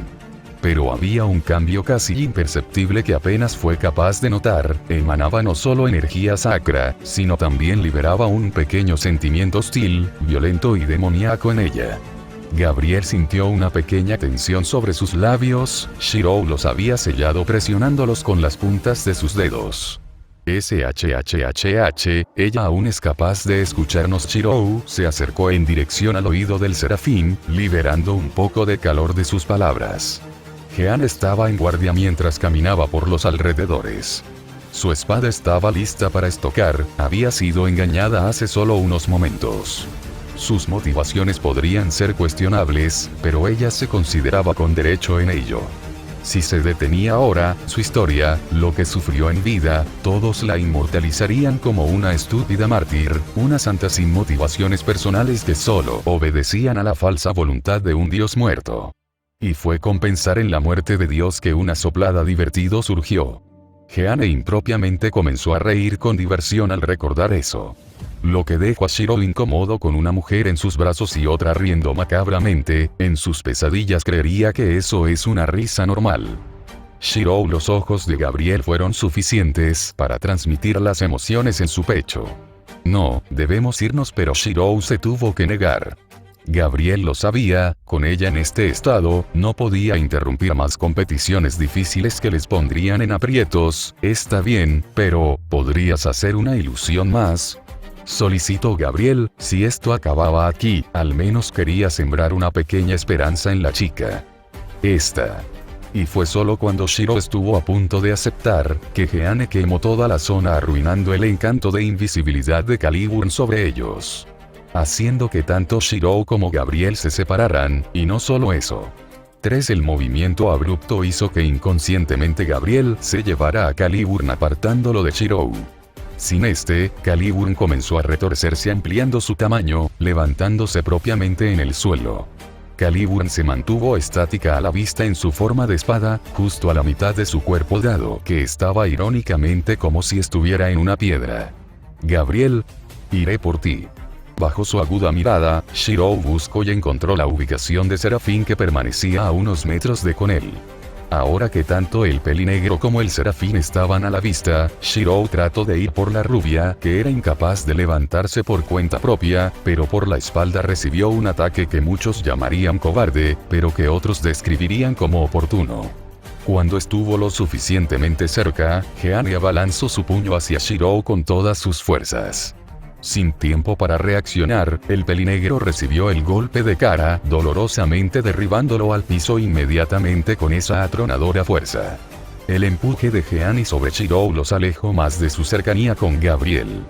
Pero había un cambio casi imperceptible que apenas fue capaz de notar. Emanaba no solo energía sacra, sino también liberaba un pequeño sentimiento hostil, violento y demoníaco en ella. Gabriel sintió una pequeña tensión sobre sus labios. Shirou los había sellado presionándolos con las puntas de sus dedos. SHHHH, ella aún es capaz de escucharnos. Shirou se acercó en dirección al oído del serafín, liberando un poco de calor de sus palabras. Jeanne estaba en guardia mientras caminaba por los alrededores. Su espada estaba lista para estocar, había sido engañada hace solo unos momentos. Sus motivaciones podrían ser cuestionables, pero ella se consideraba con derecho en ello. Si se detenía ahora, su historia, lo que sufrió en vida, todos la inmortalizarían como una estúpida mártir, una santa sin motivaciones personales que solo obedecían a la falsa voluntad de un dios muerto. Y fue con pensar en la muerte de Dios que una soplada divertido surgió. Jeanne impropiamente comenzó a reír con diversión al recordar eso. Lo que dejó a Shirou incómodo con una mujer en sus brazos y otra riendo macabramente. En sus pesadillas creería que eso es una risa normal. Shirou, los ojos de Gabriel fueron suficientes para transmitir las emociones en su pecho. No, debemos irnos, pero Shirou se tuvo que negar. Gabriel lo sabía, con ella en este estado, no podía interrumpir más competiciones difíciles que les pondrían en aprietos. Está bien, pero, ¿podrías hacer una ilusión más? Solicitó Gabriel. Si esto acababa aquí, al menos quería sembrar una pequeña esperanza en la chica. Y fue solo cuando Shirou estuvo a punto de aceptar, que Jeanne quemó toda la zona arruinando el encanto de invisibilidad de Caliburn sobre ellos. Haciendo que tanto Shirou como Gabriel se separaran, y no solo eso. El movimiento abrupto hizo que inconscientemente Gabriel se llevara a Caliburn apartándolo de Shirou. Sin Caliburn comenzó a retorcerse ampliando su tamaño, levantándose propiamente en el suelo. Caliburn se mantuvo estática a la vista en su forma de espada, justo a la mitad de su cuerpo dado que estaba irónicamente como si estuviera en una piedra. Gabriel, iré por ti. Bajo su aguda mirada, Shirou buscó y encontró la ubicación de Serafín que permanecía a unos metros de con él. Ahora que tanto el pelinegro como el serafín estaban a la vista, Shirou trató de ir por la rubia, que era incapaz de levantarse por cuenta propia, pero por la espalda recibió un ataque que muchos llamarían cobarde, pero que otros describirían como oportuno. Cuando estuvo lo suficientemente cerca, Jeanne abalanzó su puño hacia Shirou con todas sus fuerzas. Sin tiempo para reaccionar, el pelinegro recibió el golpe de cara, dolorosamente derribándolo al piso inmediatamente con esa atronadora fuerza. El empuje de Jeanne sobre Shirou los alejó más de su cercanía con Gabriel.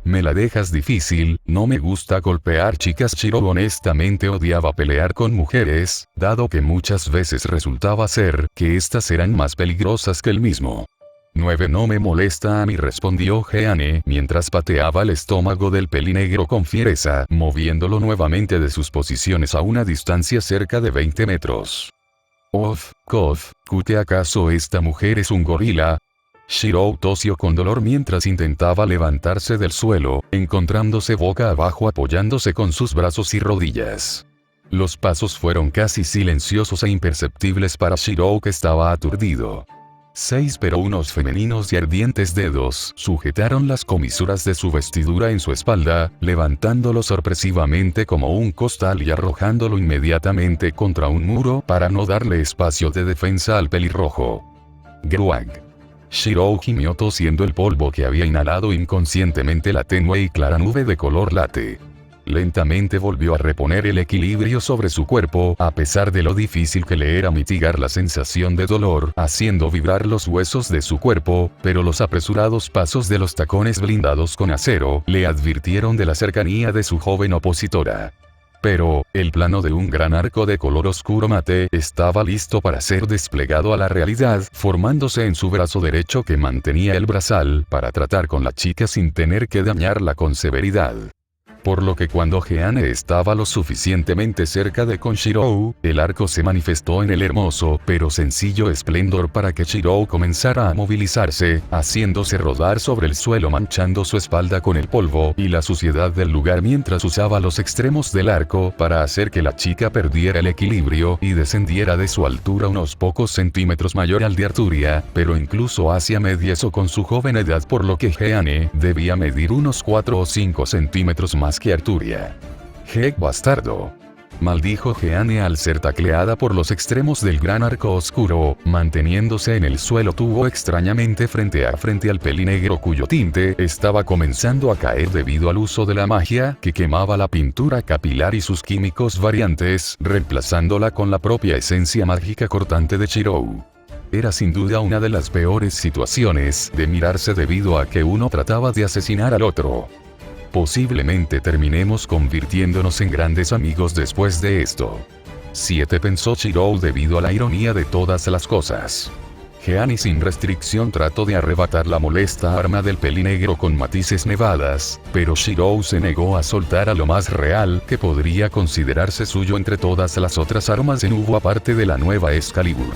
Me la dejas difícil, no me gusta golpear chicas. Shirou honestamente odiaba pelear con mujeres, dado que muchas veces resultaba ser que éstas eran más peligrosas que él mismo. 9 No me molesta a mí, respondió Jeanne mientras pateaba el estómago del pelinegro con fiereza, moviéndolo nuevamente de sus posiciones a una distancia cerca de 20 metros. ¿Cute acaso esta mujer es un gorila? Shirou tosió con dolor mientras intentaba levantarse del suelo, encontrándose boca abajo apoyándose con sus brazos y rodillas. Los pasos fueron casi silenciosos e imperceptibles para Shirou, que estaba aturdido. Pero unos femeninos y ardientes dedos sujetaron las comisuras de su vestidura en su espalda, levantándolo sorpresivamente como un costal y arrojándolo inmediatamente contra un muro para no darle espacio de defensa al pelirrojo. Gruag. Shirou gimió tosiendo el polvo que había inhalado inconscientemente la tenue y clara nube de color late. Lentamente volvió a reponer el equilibrio sobre su cuerpo, a pesar de lo difícil que le era mitigar la sensación de dolor, haciendo vibrar los huesos de su cuerpo, pero los apresurados pasos de los tacones blindados con acero le advirtieron de la cercanía de su joven opositora. Pero, el plano de un gran arco de color oscuro mate estaba listo para ser desplegado a la realidad, formándose en su brazo derecho que mantenía el brazal para tratar con la chica sin tener que dañarla con severidad. Por lo que cuando Jeanne estaba lo suficientemente cerca de con Shirou, el arco se manifestó en el hermoso pero sencillo esplendor para que Shirou comenzara a movilizarse, haciéndose rodar sobre el suelo manchando su espalda con el polvo y la suciedad del lugar mientras usaba los extremos del arco para hacer que la chica perdiera el equilibrio y descendiera de su altura unos pocos centímetros mayor al de Arturia, pero incluso hacia medieso con su joven edad, por lo que Jeanne debía medir unos 4 o 5 centímetros más que Arturia. «¡Jek bastardo!», maldijo Jeanne al ser tacleada por los extremos del gran arco oscuro, manteniéndose en el suelo tuvo extrañamente frente al pelinegro cuyo tinte estaba comenzando a caer debido al uso de la magia que quemaba la pintura capilar y sus químicos variantes, reemplazándola con la propia esencia mágica cortante de Shirou. Era sin duda una de las peores situaciones de mirarse debido a que uno trataba de asesinar al otro. Posiblemente terminemos convirtiéndonos en grandes amigos después de esto. 7 pensó Shirou debido a la ironía de todas las cosas. Jeanne sin restricción trató de arrebatar la molesta arma del pelinegro con matices nevadas, pero Shirou se negó a soltar a lo más real que podría considerarse suyo entre todas las otras armas en Ubu aparte de la nueva Excalibur.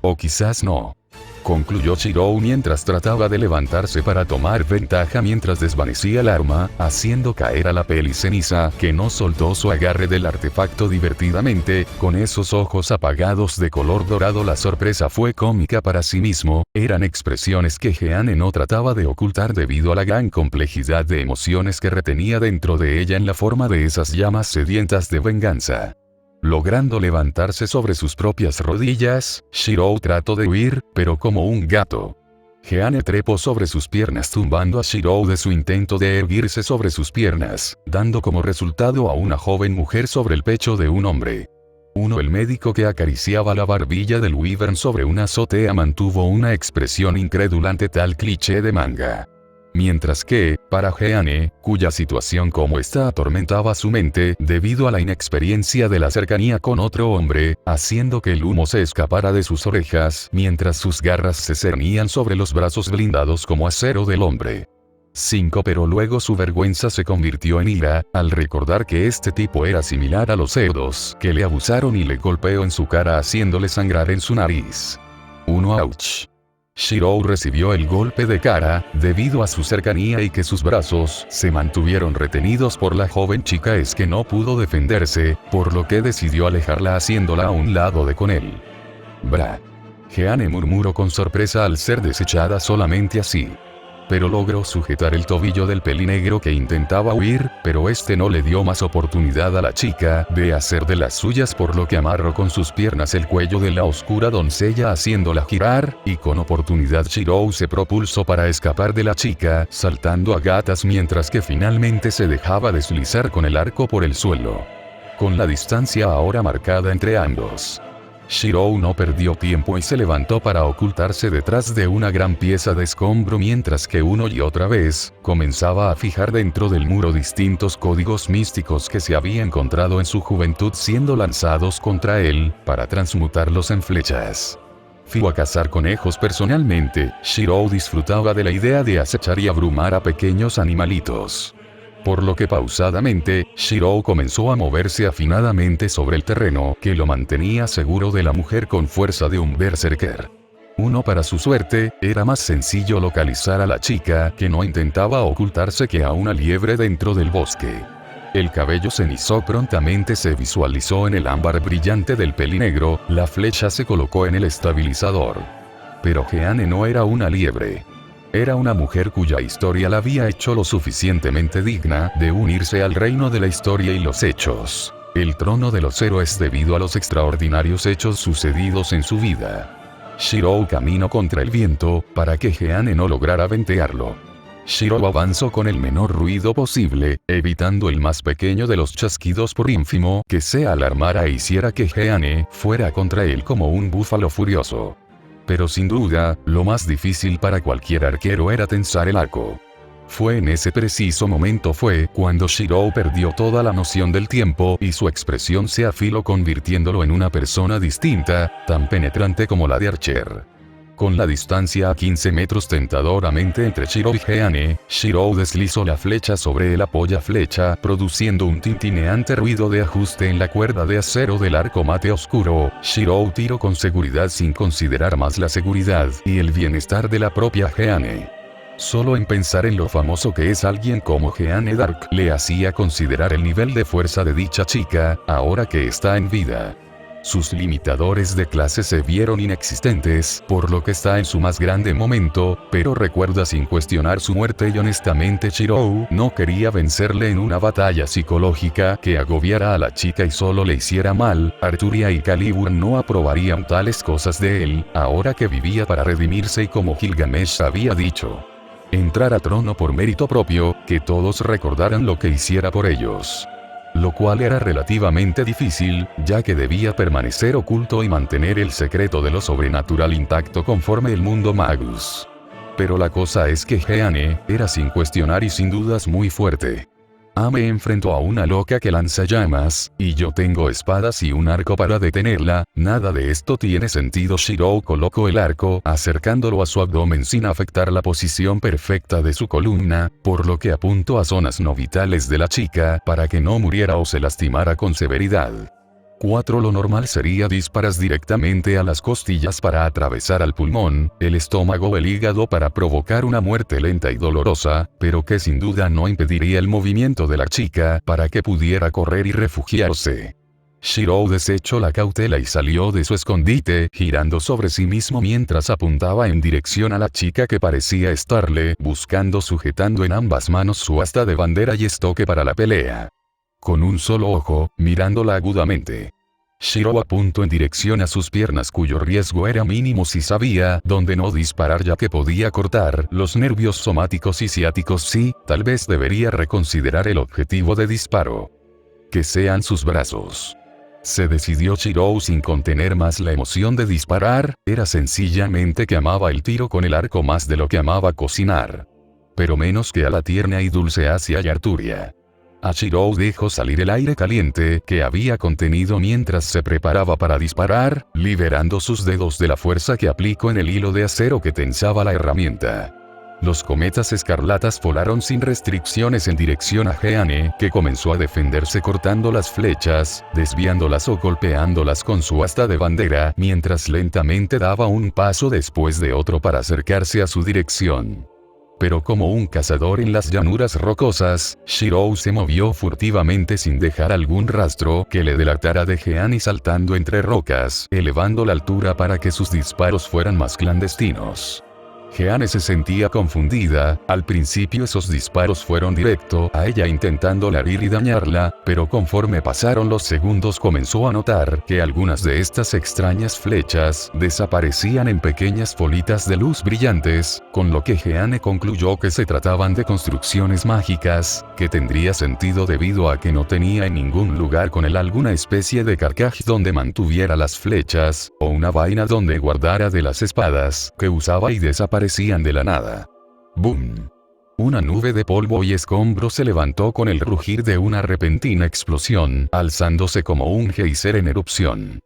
O quizás no. Concluyó Shirou mientras trataba de levantarse para tomar ventaja mientras desvanecía el arma, haciendo caer a la peliceniza, que no soltó su agarre del artefacto divertidamente, con esos ojos apagados de color dorado. La sorpresa fue cómica para sí mismo, eran expresiones que Jeanne no trataba de ocultar debido a la gran complejidad de emociones que retenía dentro de ella en la forma de esas llamas sedientas de venganza. Logrando levantarse sobre sus propias rodillas, Shirou trató de huir, pero como un gato. Jeanne trepó sobre sus piernas tumbando a Shirou de su intento de erguirse sobre sus piernas, dando como resultado a una joven mujer sobre el pecho de un hombre. El médico que acariciaba la barbilla del Wyvern sobre una azotea mantuvo una expresión incrédula ante tal cliché de manga. Mientras que, para Jeanne, cuya situación como esta atormentaba su mente debido a la inexperiencia de la cercanía con otro hombre, haciendo que el humo se escapara de sus orejas mientras sus garras se cernían sobre los brazos blindados como acero del hombre. 5 Pero luego su vergüenza se convirtió en ira, al recordar que este tipo era similar a los cerdos que le abusaron y le golpeó en su cara haciéndole sangrar en su nariz. Ouch. Shirou recibió el golpe de cara, debido a su cercanía y que sus brazos se mantuvieron retenidos por la joven chica es que no pudo defenderse, por lo que decidió alejarla haciéndola a un lado de con él. Bra. Jeanne murmuró con sorpresa al ser desechada solamente así. Pero logró sujetar el tobillo del pelinegro que intentaba huir, pero este no le dio más oportunidad a la chica de hacer de las suyas, por lo que amarró con sus piernas el cuello de la oscura doncella haciéndola girar, y con oportunidad Shirou se propulsó para escapar de la chica, saltando a gatas mientras que finalmente se dejaba deslizar con el arco por el suelo. Con la distancia ahora marcada entre ambos, Shirou no perdió tiempo y se levantó para ocultarse detrás de una gran pieza de escombro mientras que una y otra vez comenzaba a fijar dentro del muro distintos códigos místicos que se había encontrado en su juventud siendo lanzados contra él para transmutarlos en flechas. Fui a cazar conejos personalmente. Shirou disfrutaba de la idea de acechar y abrumar a pequeños animalitos. Por lo que pausadamente, Shirou comenzó a moverse afinadamente sobre el terreno que lo mantenía seguro de la mujer con fuerza de un berserker. Para su suerte, era más sencillo localizar a la chica que no intentaba ocultarse que a una liebre dentro del bosque. El cabello cenizó prontamente se visualizó en el ámbar brillante del pelinegro, la flecha se colocó en el estabilizador. Pero Jeanne no era una liebre. Era una mujer cuya historia la había hecho lo suficientemente digna de unirse al reino de la historia y los hechos. El trono de los héroes debido a los extraordinarios hechos sucedidos en su vida. Shirou caminó contra el viento, para que Jeanne no lograra ventearlo. Shirou avanzó con el menor ruido posible, evitando el más pequeño de los chasquidos por ínfimo que se alarmara e hiciera que Jeanne fuera contra él como un búfalo furioso. Pero sin duda, lo más difícil para cualquier arquero era tensar el arco. Fue en ese preciso momento cuando Shirou perdió toda la noción del tiempo y su expresión se afiló convirtiéndolo en una persona distinta, tan penetrante como la de Archer. Con la distancia a 15 metros tentadoramente entre Shirou y Jeanne, Shirou deslizó la flecha sobre el apoyaflecha, produciendo un tintineante ruido de ajuste en la cuerda de acero del arco mate oscuro. Shirou tiró con seguridad sin considerar más la seguridad y el bienestar de la propia Jeanne. Solo en pensar en lo famoso que es alguien como Jeanne d'Arc le hacía considerar el nivel de fuerza de dicha chica, ahora que está en vida. Sus limitadores de clase se vieron inexistentes, por lo que está en su más grande momento, pero recuerda sin cuestionar su muerte y honestamente Shirou no quería vencerle en una batalla psicológica que agobiara a la chica y solo le hiciera mal. Arturia y Calibur no aprobarían tales cosas de él, ahora que vivía para redimirse y como Gilgamesh había dicho. Entrar a trono por mérito propio, que todos recordaran lo que hiciera por ellos. Lo cual era relativamente difícil, ya que debía permanecer oculto y mantener el secreto de lo sobrenatural intacto conforme el mundo Magus. Pero la cosa es que Jeanne era sin cuestionar y sin dudas muy fuerte. Me enfrentó a una loca que lanza llamas, y yo tengo espadas y un arco para detenerla. Nada de esto tiene sentido. Shirou colocó el arco, acercándolo a su abdomen sin afectar la posición perfecta de su columna, por lo que apuntó a zonas no vitales de la chica, para que no muriera o se lastimara con severidad. 4. Lo normal sería disparar directamente a las costillas para atravesar al pulmón, el estómago o el hígado para provocar una muerte lenta y dolorosa, pero que sin duda no impediría el movimiento de la chica para que pudiera correr y refugiarse. Shirou desechó la cautela y salió de su escondite, girando sobre sí mismo mientras apuntaba en dirección a la chica que parecía estarle buscando, sujetando en ambas manos su asta de bandera y estoque para la pelea. Con un solo ojo, mirándola agudamente. Shirou apuntó en dirección a sus piernas cuyo riesgo era mínimo si sabía dónde no disparar ya que podía cortar los nervios somáticos y ciáticos. Sí, tal vez debería reconsiderar el objetivo de disparo. Que sean sus brazos. Se decidió Shirou sin contener más la emoción de disparar, era sencillamente que amaba el tiro con el arco más de lo que amaba cocinar. Pero menos que a la tierna y dulce Asia y Arturia. Shirou dejó salir el aire caliente que había contenido mientras se preparaba para disparar, liberando sus dedos de la fuerza que aplicó en el hilo de acero que tensaba la herramienta. Los cometas escarlatas volaron sin restricciones en dirección a Jeanne, que comenzó a defenderse cortando las flechas, desviándolas o golpeándolas con su asta de bandera, mientras lentamente daba un paso después de otro para acercarse a su dirección. Pero como un cazador en las llanuras rocosas, Shirou se movió furtivamente sin dejar algún rastro que le delatara de Jeanne saltando entre rocas, elevando la altura para que sus disparos fueran más clandestinos. Jeanne se sentía confundida, al principio esos disparos fueron directo a ella intentándola herir y dañarla, pero conforme pasaron los segundos comenzó a notar que algunas de estas extrañas flechas desaparecían en pequeñas bolitas de luz brillantes, con lo que Jeanne concluyó que se trataban de construcciones mágicas, que tendría sentido debido a que no tenía en ningún lugar con él alguna especie de carcaj donde mantuviera las flechas, o una vaina donde guardara de las espadas que usaba y desaparecían de la nada. ¡Boom! Una nube de polvo y escombros se levantó con el rugir de una repentina explosión, alzándose como un geyser en erupción.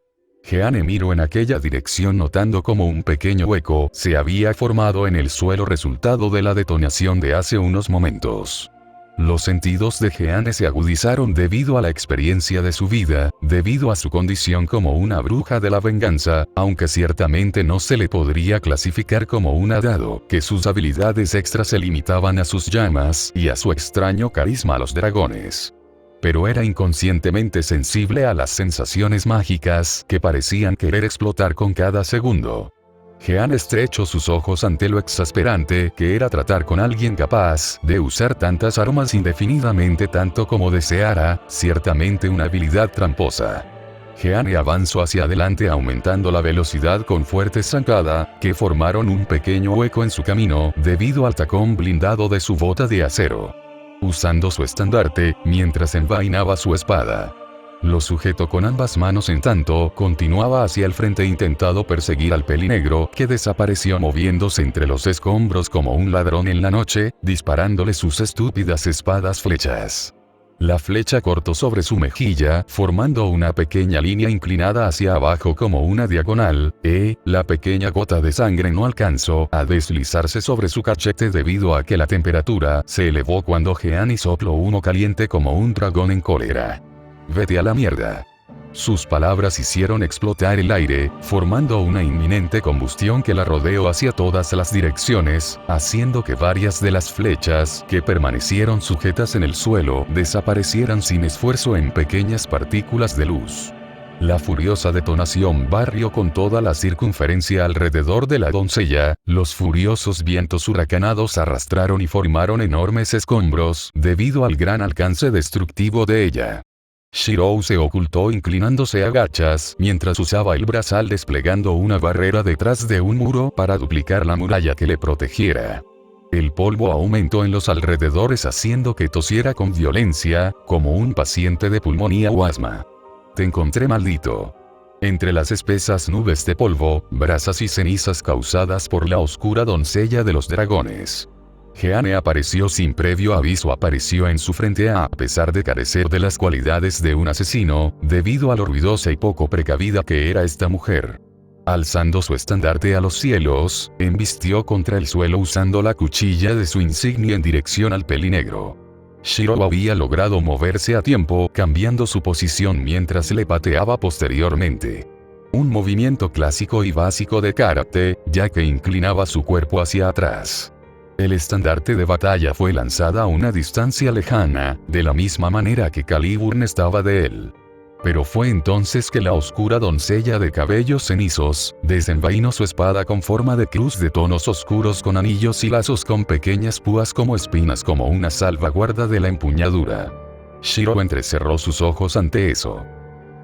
Jeanne miró en aquella dirección notando como un pequeño hueco se había formado en el suelo resultado de la detonación de hace unos momentos. Los sentidos de Jeanne se agudizaron debido a la experiencia de su vida, debido a su condición como una bruja de la venganza, aunque ciertamente no se le podría clasificar como una dado que sus habilidades extras se limitaban a sus llamas y a su extraño carisma a los dragones. Pero era inconscientemente sensible a las sensaciones mágicas que parecían querer explotar con cada segundo. Jeanne estrechó sus ojos ante lo exasperante que era tratar con alguien capaz de usar tantas armas indefinidamente tanto como deseara, ciertamente una habilidad tramposa. Jeanne avanzó hacia adelante aumentando la velocidad con fuertes zancadas, que formaron un pequeño hueco en su camino debido al tacón blindado de su bota de acero. Usando su estandarte, mientras envainaba su espada. Lo sujetó con ambas manos en tanto continuaba hacia el frente intentando perseguir al pelinegro, que desapareció moviéndose entre los escombros como un ladrón en la noche, disparándole sus estúpidas espadas flechas. La flecha cortó sobre su mejilla, formando una pequeña línea inclinada hacia abajo como una diagonal, la pequeña gota de sangre no alcanzó a deslizarse sobre su cachete debido a que la temperatura se elevó cuando Jeanne sopló humo caliente como un dragón en cólera. «Vete a la mierda». Sus palabras hicieron explotar el aire, formando una inminente combustión que la rodeó hacia todas las direcciones, haciendo que varias de las flechas, que permanecieron sujetas en el suelo, desaparecieran sin esfuerzo en pequeñas partículas de luz. La furiosa detonación barrió con toda la circunferencia alrededor de la doncella, los furiosos vientos huracanados arrastraron y formaron enormes escombros, debido al gran alcance destructivo de ella. Shirou se ocultó inclinándose a gachas, mientras usaba el brazal desplegando una barrera detrás de un muro para duplicar la muralla que le protegiera. El polvo aumentó en los alrededores haciendo que tosiera con violencia, como un paciente de pulmonía o asma. «Te encontré, maldito». Entre las espesas nubes de polvo, brasas y cenizas causadas por la oscura doncella de los dragones. Jeanne apareció sin previo aviso, apareció en su frente a pesar de carecer de las cualidades de un asesino, debido a lo ruidosa y poco precavida que era esta mujer. Alzando su estandarte a los cielos, embistió contra el suelo usando la cuchilla de su insignia en dirección al pelinegro. Shirou había logrado moverse a tiempo, cambiando su posición mientras le pateaba posteriormente. Un movimiento clásico y básico de karate, ya que inclinaba su cuerpo hacia atrás. El estandarte de batalla fue lanzada a una distancia lejana, de la misma manera que Caliburn estaba de él. Pero fue entonces que la oscura doncella de cabellos cenizos, desenvainó su espada con forma de cruz de tonos oscuros con anillos y lazos con pequeñas púas como espinas como una salvaguarda de la empuñadura. Shirou entrecerró sus ojos ante eso.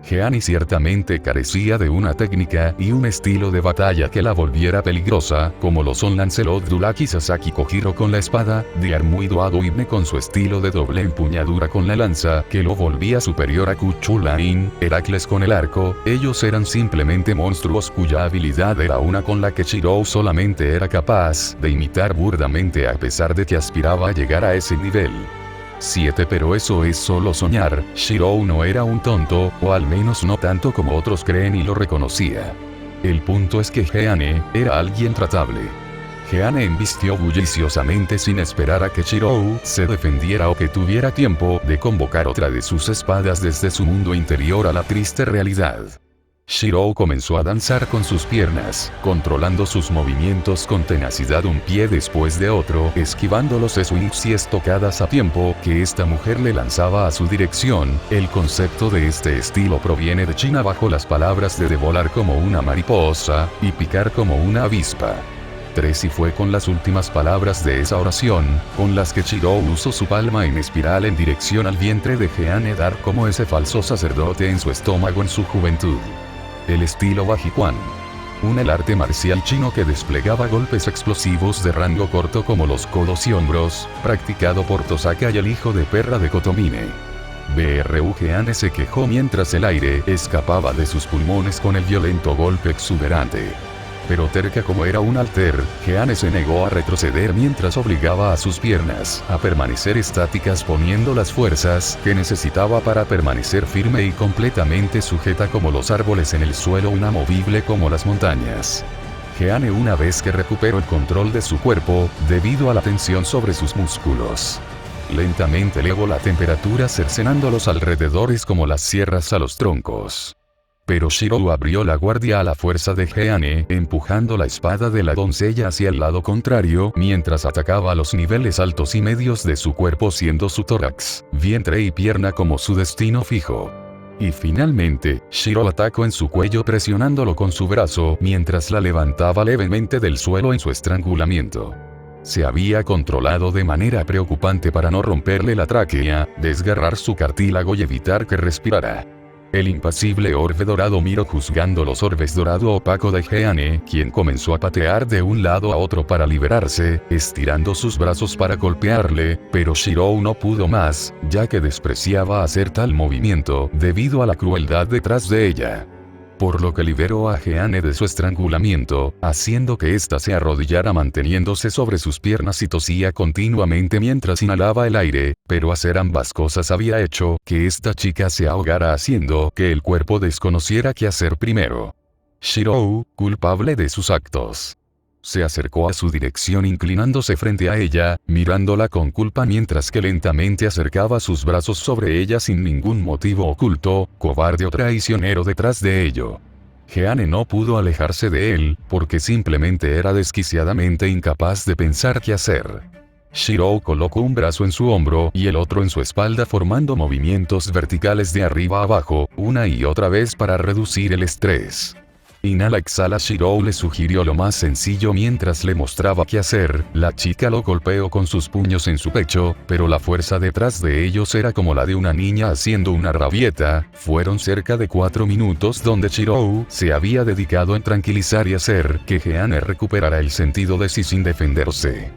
Jeanne ciertamente carecía de una técnica y un estilo de batalla que la volviera peligrosa, como lo son Lancelot Dulac y Sasaki Kojiro con la espada, de Armuido Adoibne con su estilo de doble empuñadura con la lanza, que lo volvía superior a Kuchulain, Heracles con el arco. Ellos eran simplemente monstruos cuya habilidad era una con la que Shirou solamente era capaz de imitar burdamente a pesar de que aspiraba a llegar a ese nivel. 7 Pero eso es solo soñar. Shirou no era un tonto, o al menos no tanto como otros creen y lo reconocía. El punto es que Jeanne era alguien tratable. Jeanne embistió bulliciosamente sin esperar a que Shirou se defendiera o que tuviera tiempo de convocar otra de sus espadas desde su mundo interior a la triste realidad. Shirou comenzó a danzar con sus piernas, controlando sus movimientos con tenacidad un pie después de otro, esquivando los swings y estocadas a tiempo que esta mujer le lanzaba a su dirección. El concepto de este estilo proviene de China bajo las palabras de volar como una mariposa y picar como una avispa. 3 Y fue con las últimas palabras de esa oración, con las que Shirou usó su palma en espiral en dirección al vientre de Jeanne dar como ese falso sacerdote en su estómago en su juventud. El estilo Bajiquan. El arte marcial chino que desplegaba golpes explosivos de rango corto como los codos y hombros, practicado por Tosaka y el hijo de perra de Kotomine. Bru Jeanne se quejó mientras el aire escapaba de sus pulmones con el violento golpe exuberante. Pero terca como era un alter, Jeanne se negó a retroceder mientras obligaba a sus piernas a permanecer estáticas poniendo las fuerzas que necesitaba para permanecer firme y completamente sujeta como los árboles en el suelo inamovible como las montañas. Jeanne una vez que recuperó el control de su cuerpo, debido a la tensión sobre sus músculos. Lentamente elevó la temperatura cercenando los alrededores como las sierras a los troncos. Pero Shirou abrió la guardia a la fuerza de Jeanne, empujando la espada de la doncella hacia el lado contrario, mientras atacaba a los niveles altos y medios de su cuerpo siendo su tórax, vientre y pierna como su destino fijo. Y finalmente, Shirou atacó en su cuello presionándolo con su brazo mientras la levantaba levemente del suelo en su estrangulamiento. Se había controlado de manera preocupante para no romperle la tráquea, desgarrar su cartílago y evitar que respirara. El impasible orbe dorado miró juzgando los orbes dorado opaco de Jeanne, quien comenzó a patear de un lado a otro para liberarse, estirando sus brazos para golpearle, pero Shirou no pudo más, ya que despreciaba hacer tal movimiento, debido a la crueldad detrás de ella. Por lo que liberó a Jeanne de su estrangulamiento, haciendo que ésta se arrodillara manteniéndose sobre sus piernas y tosía continuamente mientras inhalaba el aire, pero hacer ambas cosas había hecho que esta chica se ahogara haciendo que el cuerpo desconociera qué hacer primero. Shirou, culpable de sus actos, se acercó a su dirección inclinándose frente a ella, mirándola con culpa mientras que lentamente acercaba sus brazos sobre ella sin ningún motivo oculto, cobarde o traicionero detrás de ello. Jeanne no pudo alejarse de él, porque simplemente era desquiciadamente incapaz de pensar qué hacer. Shirou colocó un brazo en su hombro y el otro en su espalda formando movimientos verticales de arriba a abajo, una y otra vez para reducir el estrés. Inhala-exhala. Shirou le sugirió lo más sencillo mientras le mostraba qué hacer. La chica lo golpeó con sus puños en su pecho, pero la fuerza detrás de ellos era como la de una niña haciendo una rabieta. Fueron cerca de 4 minutos donde Shirou se había dedicado en tranquilizar y hacer que Jeanne recuperara el sentido de sí sin defenderse.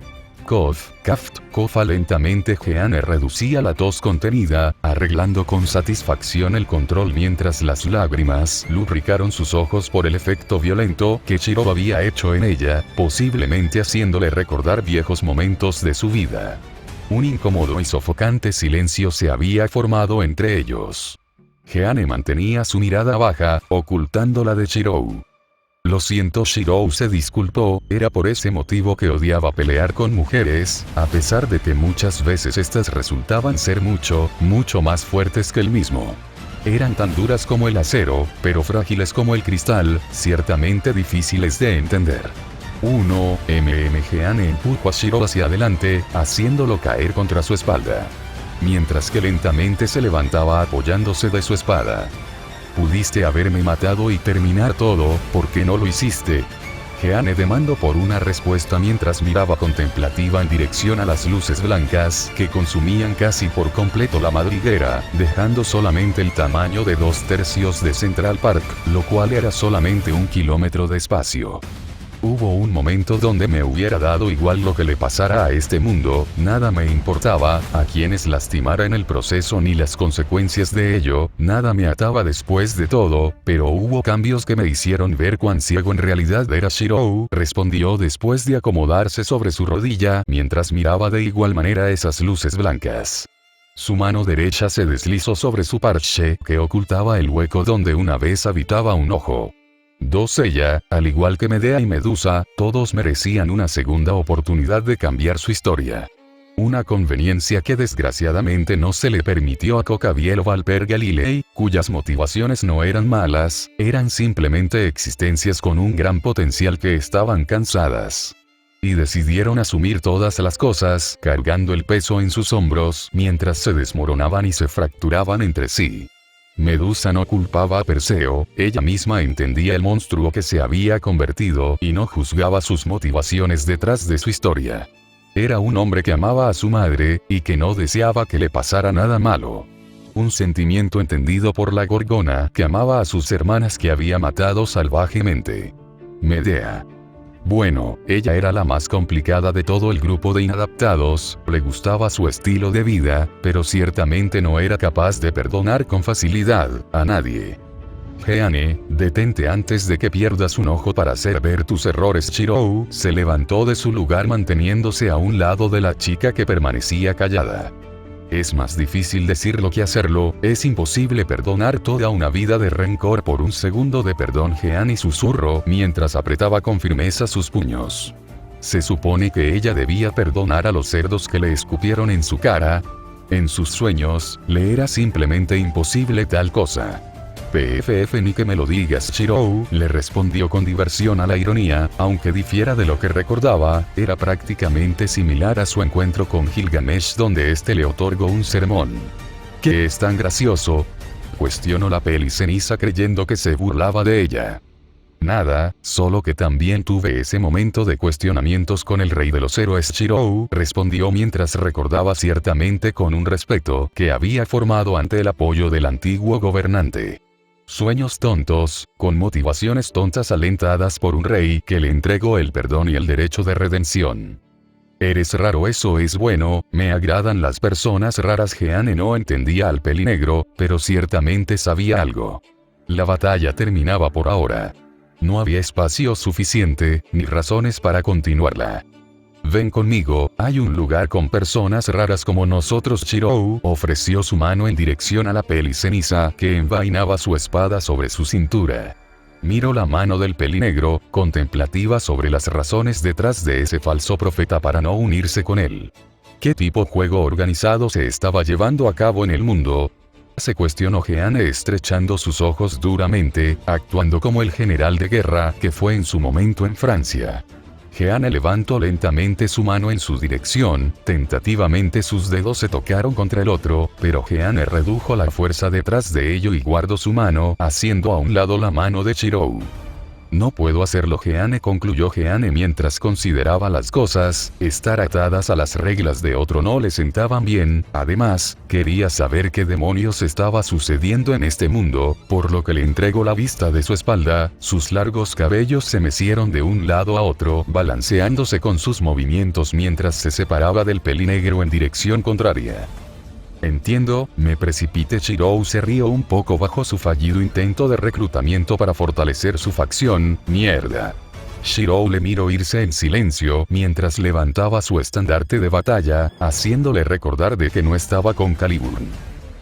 Cough, caft, cofa lentamente. Jeanne reducía la tos contenida, arreglando con satisfacción el control mientras las lágrimas lubricaron sus ojos por el efecto violento que Shirou había hecho en ella, posiblemente haciéndole recordar viejos momentos de su vida. Un incómodo y sofocante silencio se había formado entre ellos. Jeanne mantenía su mirada baja, ocultando la de Shirou. Lo siento. Shirou se disculpó, era por ese motivo que odiaba pelear con mujeres, a pesar de que muchas veces estas resultaban ser mucho más fuertes que él mismo. Eran tan duras como el acero, pero frágiles como el cristal, ciertamente difíciles de entender. Jeanne empujó a Shirou hacia adelante, haciéndolo caer contra su espalda, mientras que lentamente se levantaba apoyándose de su espada. Pudiste haberme matado y terminar todo, ¿por qué no lo hiciste? Jeanne demandó por una respuesta mientras miraba contemplativa en dirección a las luces blancas que consumían casi por completo la madriguera, dejando solamente el tamaño de 2/3 de Central Park, lo cual era solamente 1 kilómetro de espacio. Hubo un momento donde me hubiera dado igual lo que le pasara a este mundo, nada me importaba, a quienes lastimara en el proceso ni las consecuencias de ello, nada me ataba después de todo, pero hubo cambios que me hicieron ver cuán ciego en realidad era Shirou, respondió después de acomodarse sobre su rodilla, mientras miraba de igual manera esas luces blancas. Su mano derecha se deslizó sobre su parche, que ocultaba el hueco donde una vez habitaba un ojo. Ella, al igual que Medea y Medusa, todos merecían una segunda oportunidad de cambiar su historia. Una conveniencia que desgraciadamente no se le permitió a Cocabiel o Valper Galilei, cuyas motivaciones no eran malas, eran simplemente existencias con un gran potencial que estaban cansadas. Y decidieron asumir todas las cosas, cargando el peso en sus hombros, mientras se desmoronaban y se fracturaban entre sí. Medusa no culpaba a Perseo, ella misma entendía el monstruo que se había convertido y no juzgaba sus motivaciones detrás de su historia. Era un hombre que amaba a su madre, y que no deseaba que le pasara nada malo. Un sentimiento entendido por la Gorgona que amaba a sus hermanas que había matado salvajemente. Medea. Bueno, ella era la más complicada de todo el grupo de inadaptados, le gustaba su estilo de vida, pero ciertamente no era capaz de perdonar con facilidad a nadie. Jeanne, detente antes de que pierdas un ojo para hacer ver tus errores. Shirou se levantó de su lugar manteniéndose a un lado de la chica que permanecía callada. Es más difícil decirlo que hacerlo, es imposible perdonar toda una vida de rencor por un segundo de perdón. Jeanne susurró mientras apretaba con firmeza sus puños. Se supone que ella debía perdonar a los cerdos que le escupieron en su cara. En sus sueños, le era simplemente imposible tal cosa. PFF ni que me lo digas. Shirou le respondió con diversión a la ironía, aunque difiera de lo que recordaba, era prácticamente similar a su encuentro con Gilgamesh donde este le otorgó un sermón. ¿Qué es tan gracioso?, cuestionó la Peliceniza creyendo que se burlaba de ella. Nada, solo que también tuve ese momento de cuestionamientos con el rey de los héroes. Shirou respondió mientras recordaba ciertamente con un respeto que había formado ante el apoyo del antiguo gobernante. Sueños tontos, con motivaciones tontas alentadas por un rey que le entregó el perdón y el derecho de redención. Eres raro, eso es bueno, me agradan las personas raras. Jeanne no entendía al pelinegro, pero ciertamente sabía algo. La batalla terminaba por ahora. No había espacio suficiente, ni razones para continuarla. Ven conmigo, hay un lugar con personas raras como nosotros. Chirou ofreció su mano en dirección a la peliceniza que envainaba su espada sobre su cintura. Miró la mano del pelinegro, contemplativa sobre las razones detrás de ese falso profeta para no unirse con él. ¿Qué tipo de juego organizado se estaba llevando a cabo en el mundo? Se cuestionó Jeanne estrechando sus ojos duramente, actuando como el general de guerra que fue en su momento en Francia. Jeanne levantó lentamente su mano en su dirección, tentativamente sus dedos se tocaron contra el otro, pero Jeanne redujo la fuerza detrás de ello y guardó su mano, haciendo a un lado la mano de Chirou. No puedo hacerlo, Jeanne, concluyó Jeanne mientras consideraba las cosas. Estar atadas a las reglas de otro no le sentaban bien, además, quería saber qué demonios estaba sucediendo en este mundo, por lo que le entregó la vista de su espalda. Sus largos cabellos se mecieron de un lado a otro, balanceándose con sus movimientos mientras se separaba del pelinegro en dirección contraria. Entiendo, me precipité. Chirou se rió un poco bajo su fallido intento de reclutamiento para fortalecer su facción. Mierda. Chirou le miró irse en silencio mientras levantaba su estandarte de batalla, haciéndole recordar de que no estaba con Caliburn.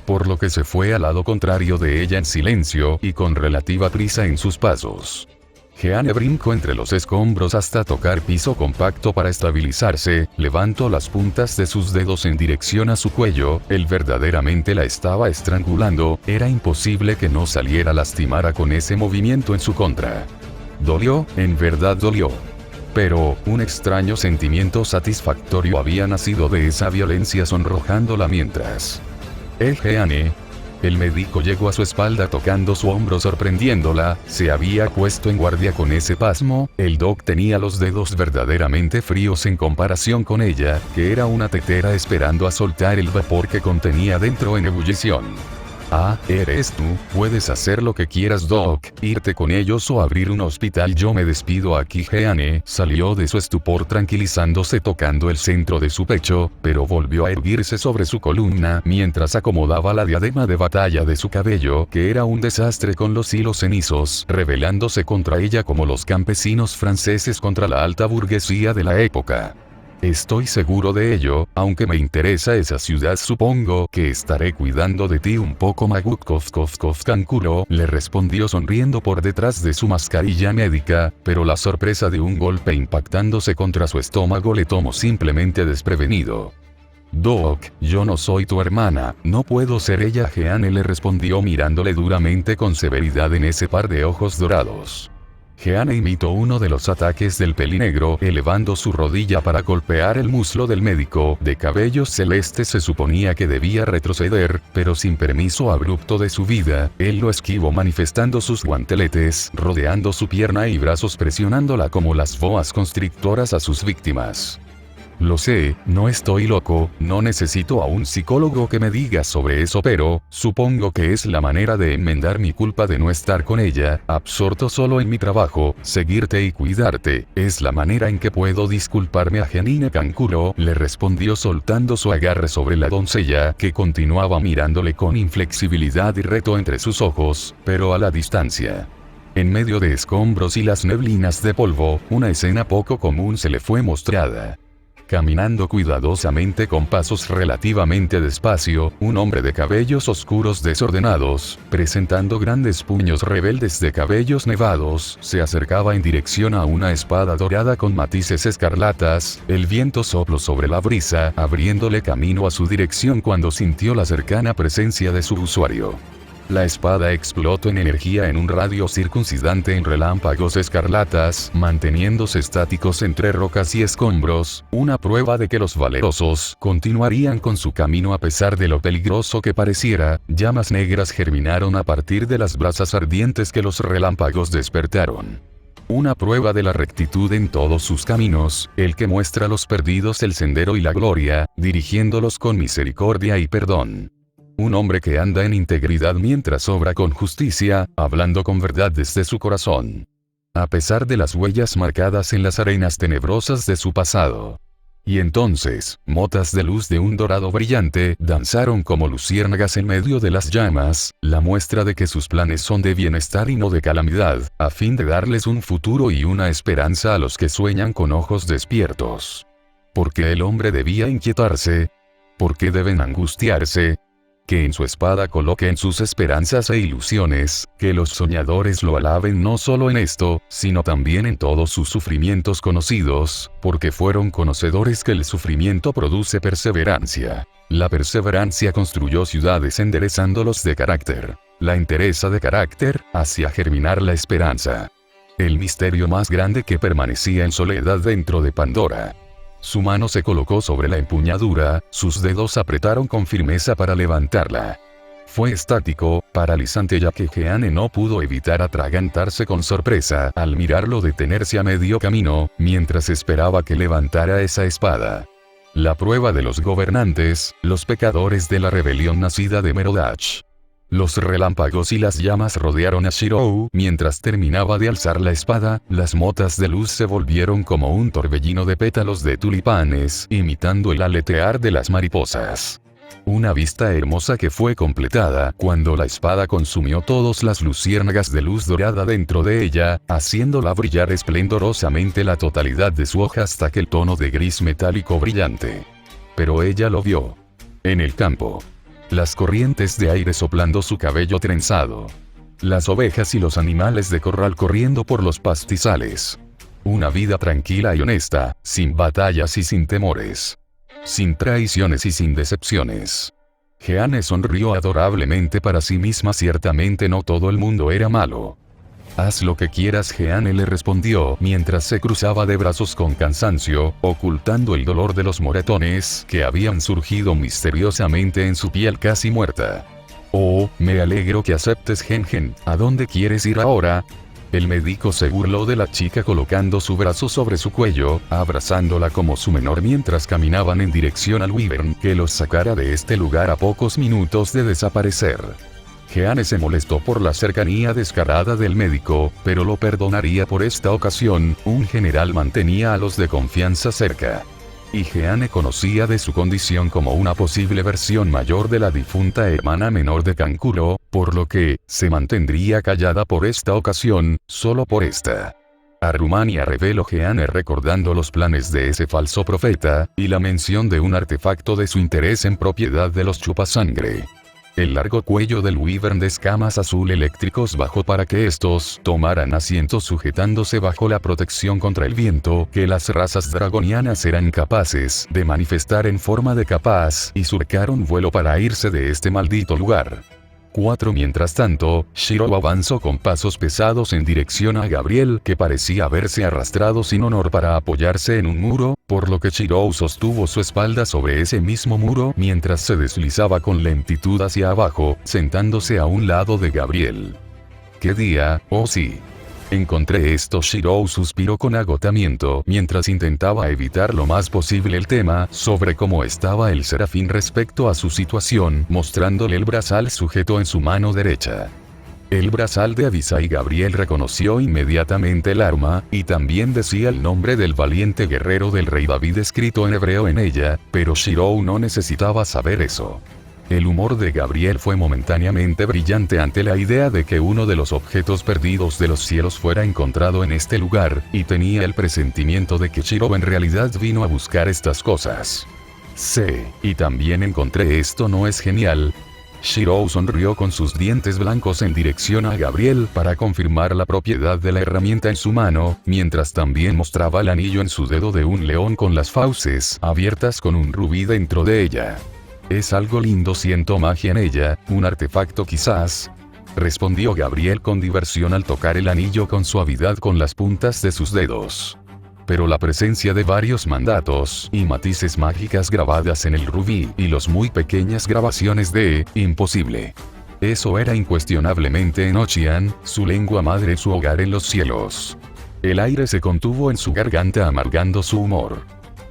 Por lo que se fue al lado contrario de ella en silencio y con relativa prisa en sus pasos. Jeanne brincó entre los escombros hasta tocar piso compacto para estabilizarse, levantó las puntas de sus dedos en dirección a su cuello, él verdaderamente la estaba estrangulando, era imposible que no saliera lastimada con ese movimiento en su contra. Dolió, en verdad dolió. Pero, un extraño sentimiento satisfactorio había nacido de esa violencia sonrojándola mientras. Jeanne. El médico llegó a su espalda tocando su hombro sorprendiéndola, se había puesto en guardia con ese pasmo, el doc tenía los dedos verdaderamente fríos en comparación con ella, que era una tetera esperando a soltar el vapor que contenía dentro en ebullición. Ah, eres tú, puedes hacer lo que quieras, Doc, irte con ellos o abrir un hospital. Yo me despido aquí. Jeanne salió de su estupor tranquilizándose tocando el centro de su pecho, pero volvió a erguirse sobre su columna mientras acomodaba la diadema de batalla de su cabello, que era un desastre con los hilos cenizos, rebelándose contra ella como los campesinos franceses contra la alta burguesía de la época. Estoy seguro de ello, aunque me interesa esa ciudad. Supongo que estaré cuidando de ti un poco. Magutkov Kankuro le respondió sonriendo por detrás de su mascarilla médica, pero la sorpresa de un golpe impactándose contra su estómago le tomó simplemente desprevenido. Doc, yo no soy tu hermana, no puedo ser ella. Jeanne le respondió mirándole duramente con severidad en ese par de ojos dorados. Jeanne imitó uno de los ataques del pelinegro, elevando su rodilla para golpear el muslo del médico de cabellos celestes. Se suponía que debía retroceder, pero sin permiso abrupto de su vida, él lo esquivó manifestando sus guanteletes, rodeando su pierna y brazos presionándola como las boas constrictoras a sus víctimas. Lo sé, no estoy loco, no necesito a un psicólogo que me diga sobre eso, pero, supongo que es la manera de enmendar mi culpa de no estar con ella, absorto solo en mi trabajo, seguirte y cuidarte, es la manera en que puedo disculparme. A Janine Kankuro le respondió soltando su agarre sobre la doncella, que continuaba mirándole con inflexibilidad y reto entre sus ojos, pero a la distancia. En medio de escombros y las neblinas de polvo, una escena poco común se le fue mostrada. Caminando cuidadosamente con pasos relativamente despacio, un hombre de cabellos oscuros desordenados, presentando grandes puños rebeldes de cabellos nevados, se acercaba en dirección a una espada dorada con matices escarlatas. El viento sopló sobre la brisa, abriéndole camino a su dirección cuando sintió la cercana presencia de su usuario. La espada explotó en energía en un radio circuncidante en relámpagos escarlatas, manteniéndose estáticos entre rocas y escombros, una prueba de que los valerosos continuarían con su camino a pesar de lo peligroso que pareciera. Llamas negras germinaron a partir de las brasas ardientes que los relámpagos despertaron. Una prueba de la rectitud en todos sus caminos, el que muestra a los perdidos el sendero y la gloria, dirigiéndolos con misericordia y perdón. Un hombre que anda en integridad mientras obra con justicia, hablando con verdad desde su corazón. A pesar de las huellas marcadas en las arenas tenebrosas de su pasado. Y entonces, motas de luz de un dorado brillante danzaron como luciérnagas en medio de las llamas, la muestra de que sus planes son de bienestar y no de calamidad, a fin de darles un futuro y una esperanza a los que sueñan con ojos despiertos. ¿Por qué el hombre debía inquietarse? ¿Por qué deben angustiarse? Que en su espada coloquen sus esperanzas e ilusiones, que los soñadores lo alaben no solo en esto, sino también en todos sus sufrimientos conocidos, porque fueron conocedores que el sufrimiento produce perseverancia. La perseverancia construyó ciudades enderezándolos de carácter. La entereza de carácter, hacia germinar la esperanza. El misterio más grande que permanecía en soledad dentro de Pandora. Su mano se colocó sobre la empuñadura, sus dedos apretaron con firmeza para levantarla. Fue estático, paralizante ya que Jeanne no pudo evitar atragantarse con sorpresa al mirarlo detenerse a medio camino, mientras esperaba que levantara esa espada. La prueba de los gobernantes, los pecadores de la rebelión nacida de Merodach. Los relámpagos y las llamas rodearon a Shirou, mientras terminaba de alzar la espada, las motas de luz se volvieron como un torbellino de pétalos de tulipanes, imitando el aletear de las mariposas. Una vista hermosa que fue completada cuando la espada consumió todas las luciérnagas de luz dorada dentro de ella, haciéndola brillar esplendorosamente la totalidad de su hoja hasta aquel tono de gris metálico brillante. Pero ella lo vio. En el campo. Las corrientes de aire soplando su cabello trenzado. Las ovejas y los animales de corral corriendo por los pastizales. Una vida tranquila y honesta, sin batallas y sin temores. Sin traiciones y sin decepciones. Jeanne sonrió adorablemente para sí misma. Ciertamente no todo el mundo era malo. Haz lo que quieras, Jeanne le respondió mientras se cruzaba de brazos con cansancio, ocultando el dolor de los moretones que habían surgido misteriosamente en su piel casi muerta. Oh, me alegro que aceptes, Gen. ¿A dónde quieres ir ahora? El médico se burló de la chica colocando su brazo sobre su cuello, abrazándola como su menor mientras caminaban en dirección al Wyvern que los sacara de este lugar a pocos minutos de desaparecer. Jeanne se molestó por la cercanía descarada del médico, pero lo perdonaría por esta ocasión. Un general mantenía a los de confianza cerca. Y Jeanne conocía de su condición como una posible versión mayor de la difunta hermana menor de Kankuro, por lo que, se mantendría callada por esta ocasión, solo por esta. A Rumania, reveló Jeanne recordando los planes de ese falso profeta, y la mención de un artefacto de su interés en propiedad de los chupasangre. El largo cuello del Wyvern de escamas azul eléctricos bajó para que estos tomaran asiento sujetándose bajo la protección contra el viento que las razas dragonianas eran capaces de manifestar en forma de capaz y surcaron vuelo para irse de este maldito lugar. Mientras tanto, Shirou avanzó con pasos pesados en dirección a Gabriel que parecía haberse arrastrado sin honor para apoyarse en un muro, por lo que Shirou sostuvo su espalda sobre ese mismo muro mientras se deslizaba con lentitud hacia abajo, sentándose a un lado de Gabriel. ¿Qué día? Oh sí. Encontré esto. Shirou suspiró con agotamiento mientras intentaba evitar lo más posible el tema sobre cómo estaba el serafín respecto a su situación, mostrándole el brazal sujeto en su mano derecha. El brazal de Abisai. Gabriel reconoció inmediatamente el arma, y también decía el nombre del valiente guerrero del rey David escrito en hebreo en ella, pero Shirou no necesitaba saber eso. El humor de Gabriel fue momentáneamente brillante ante la idea de que uno de los objetos perdidos de los cielos fuera encontrado en este lugar, y tenía el presentimiento de que Shirou en realidad vino a buscar estas cosas. Y también encontré esto. ¿No es genial? Shirou sonrió con sus dientes blancos en dirección a Gabriel para confirmar la propiedad de la herramienta en su mano, mientras también mostraba el anillo en su dedo de un león con las fauces abiertas con un rubí dentro de ella. Es algo lindo, siento magia en ella, un artefacto quizás, respondió Gabriel con diversión al tocar el anillo con suavidad con las puntas de sus dedos. Pero la presencia de varios mandatos y matices mágicas grabadas en el rubí y los muy pequeñas grabaciones de imposible. Eso era incuestionablemente Enochian, su lengua madre, su hogar en los cielos. El aire se contuvo en su garganta amargando su humor.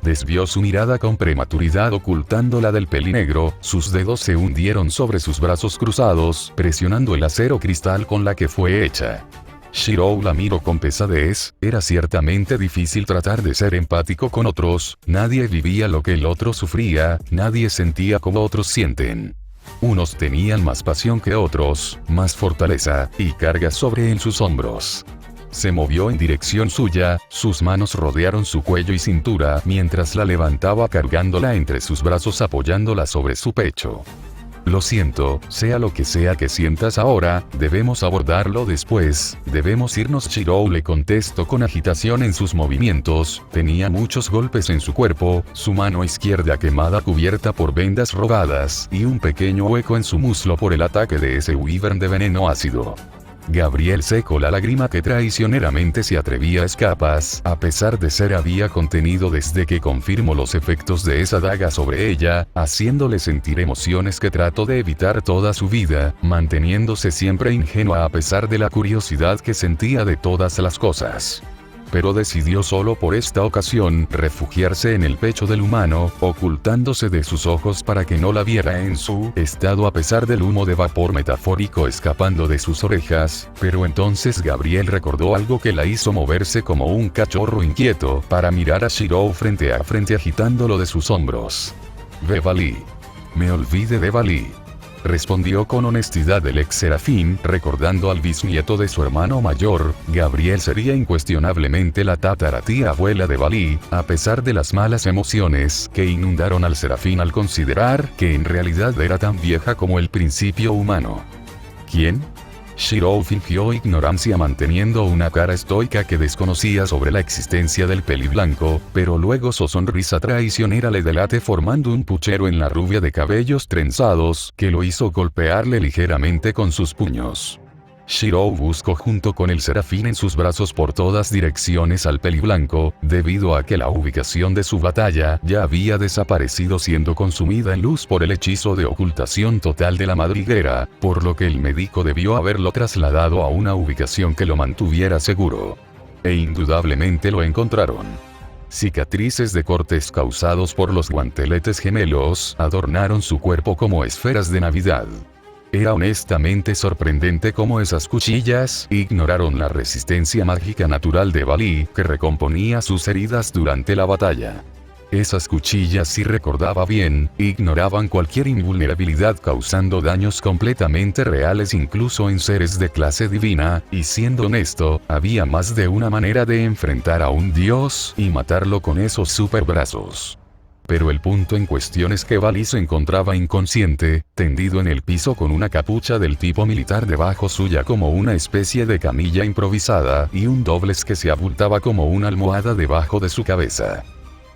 Desvió su mirada con prematuridad ocultándola del pelinegro, sus dedos se hundieron sobre sus brazos cruzados, presionando el acero cristal con la que fue hecha. Shirou la miró con pesadez, era ciertamente difícil tratar de ser empático con otros, nadie vivía lo que el otro sufría, nadie sentía como otros sienten. Unos tenían más pasión que otros, más fortaleza, y cargas sobre en sus hombros. Se movió en dirección suya, sus manos rodearon su cuello y cintura mientras la levantaba cargándola entre sus brazos apoyándola sobre su pecho. Lo siento, sea lo que sea que sientas ahora, debemos abordarlo después, debemos irnos. Shirou le contestó con agitación en sus movimientos, tenía muchos golpes en su cuerpo, su mano izquierda quemada cubierta por vendas robadas y un pequeño hueco en su muslo por el ataque de ese wyvern de veneno ácido. Gabriel secó la lágrima que traicioneramente se atrevía a escapas, a pesar de ser había contenido desde que confirmó los efectos de esa daga sobre ella, haciéndole sentir emociones que trató de evitar toda su vida, manteniéndose siempre ingenua a pesar de la curiosidad que sentía de todas las cosas. Pero decidió solo por esta ocasión refugiarse en el pecho del humano, ocultándose de sus ojos para que no la viera en su estado a pesar del humo de vapor metafórico escapando de sus orejas, pero entonces Gabriel recordó algo que la hizo moverse como un cachorro inquieto para mirar a Shirou frente a frente agitándolo de sus hombros. Bevalí. Me olvidé de Bevalí. Respondió con honestidad el ex serafín, recordando al bisnieto de su hermano mayor, Gabriel sería incuestionablemente la tataratía abuela de Bevalí, a pesar de las malas emociones que inundaron al serafín al considerar que en realidad era tan vieja como el principio humano. ¿Quién? Shirou fingió ignorancia manteniendo una cara estoica que desconocía sobre la existencia del peliblanco, pero luego su sonrisa traicionera le delate formando un puchero en la rubia de cabellos trenzados, que lo hizo golpearle ligeramente con sus puños. Shirou buscó junto con el serafín en sus brazos por todas direcciones al peliblanco, debido a que la ubicación de su batalla ya había desaparecido siendo consumida en luz por el hechizo de ocultación total de la madriguera, por lo que el médico debió haberlo trasladado a una ubicación que lo mantuviera seguro. E indudablemente lo encontraron. Cicatrices de cortes causados por los guanteletes gemelos adornaron su cuerpo como esferas de Navidad. Era honestamente sorprendente cómo esas cuchillas ignoraron la resistencia mágica natural de Bevalí, que recomponía sus heridas durante la batalla. Esas cuchillas, si recordaba bien, ignoraban cualquier invulnerabilidad causando daños completamente reales incluso en seres de clase divina, y siendo honesto, había más de una manera de enfrentar a un dios y matarlo con esos superbrazos. Pero el punto en cuestión es que Bevalí se encontraba inconsciente, tendido en el piso con una capucha del tipo militar debajo suya como una especie de camilla improvisada y un doblez que se abultaba como una almohada debajo de su cabeza.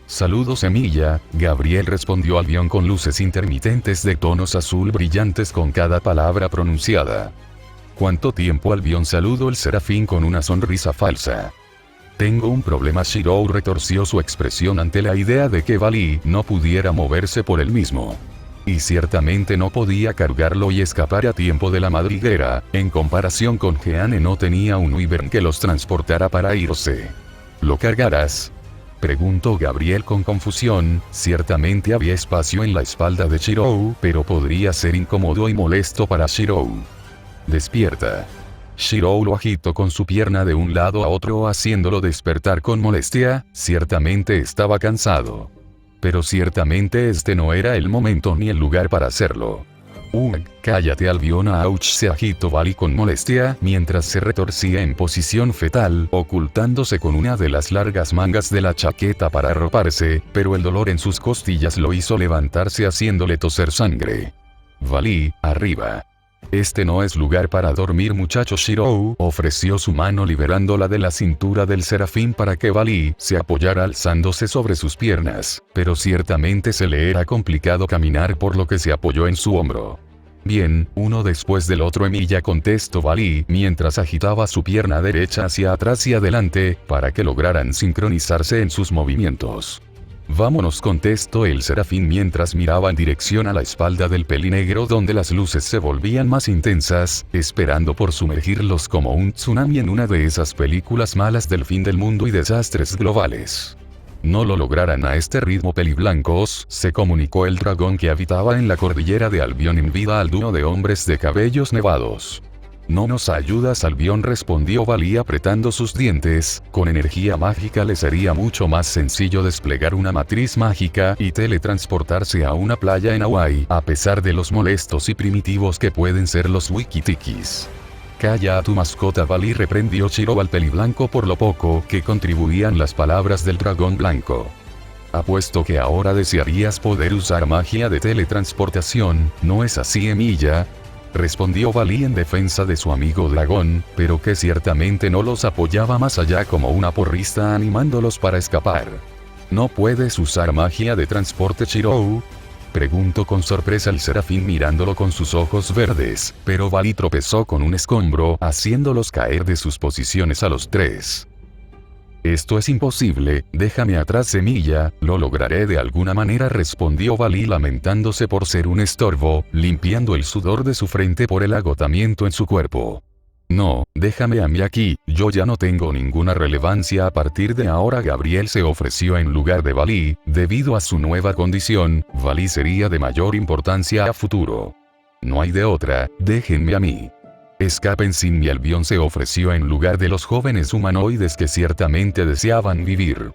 Saludos semilla, Gabriel respondió al guión con luces intermitentes de tonos azul brillantes con cada palabra pronunciada. ¿Cuánto tiempo Albión? Saludó el serafín con una sonrisa falsa. Tengo un problema. Shirou retorció su expresión ante la idea de que Bevalí no pudiera moverse por él mismo. Y ciertamente no podía cargarlo y escapar a tiempo de la madriguera, en comparación con Jeanne no tenía un wyvern que los transportara para irse. ¿Lo cargarás? Preguntó Gabriel con confusión, ciertamente había espacio en la espalda de Shirou, pero podría ser incómodo y molesto para Shirou. Despierta. Shirou lo agitó con su pierna de un lado a otro haciéndolo despertar con molestia, ciertamente estaba cansado. Pero ciertamente este no era el momento ni el lugar para hacerlo. Cállate Albión. Auch, se agitó Bevalí con molestia mientras se retorcía en posición fetal, ocultándose con una de las largas mangas de la chaqueta para arroparse, pero el dolor en sus costillas lo hizo levantarse haciéndole toser sangre. Bevalí, arriba. Este no es lugar para dormir muchacho. Shirou ofreció su mano liberándola de la cintura del serafín para que Bevalí se apoyara alzándose sobre sus piernas, pero ciertamente se le era complicado caminar por lo que se apoyó en su hombro. Bien, uno después del otro Emilia, contestó Bevalí mientras agitaba su pierna derecha hacia atrás y adelante, para que lograran sincronizarse en sus movimientos. Vámonos, contestó el serafín mientras miraba en dirección a la espalda del pelinegro donde las luces se volvían más intensas, esperando por sumergirlos como un tsunami en una de esas películas malas del fin del mundo y desastres globales. No lo lograran a este ritmo, peliblancos, se comunicó el dragón que habitaba en la cordillera de Albión en vida al dúo de hombres de cabellos nevados. No nos ayudas, Albión, respondió Valí apretando sus dientes. Con energía mágica le sería mucho más sencillo desplegar una matriz mágica y teletransportarse a una playa en Hawái, a pesar de los molestos y primitivos que pueden ser los wikitikis. Calla a tu mascota, Valí, reprendió Shiro al peliblanco por lo poco que contribuían las palabras del dragón blanco. Apuesto que ahora desearías poder usar magia de teletransportación, ¿no es así, Emilia? Respondió Valí en defensa de su amigo dragón, pero que ciertamente no los apoyaba más allá como una porrista animándolos para escapar. ¿No puedes usar magia de transporte, Shiro?, preguntó con sorpresa el serafín mirándolo con sus ojos verdes, pero Valí tropezó con un escombro, haciéndolos caer de sus posiciones a los tres. Esto es imposible, déjame atrás, Semilla, lo lograré de alguna manera, respondió Valí lamentándose por ser un estorbo, limpiando el sudor de su frente por el agotamiento en su cuerpo. No, déjame a mí aquí, yo ya no tengo ninguna relevancia a partir de ahora. Gabriel se ofreció en lugar de Valí, debido a su nueva condición, Valí sería de mayor importancia a futuro. No hay de otra, déjenme a mí. Escapen sin mí. Albión se ofreció en lugar de los jóvenes humanoides que ciertamente deseaban vivir.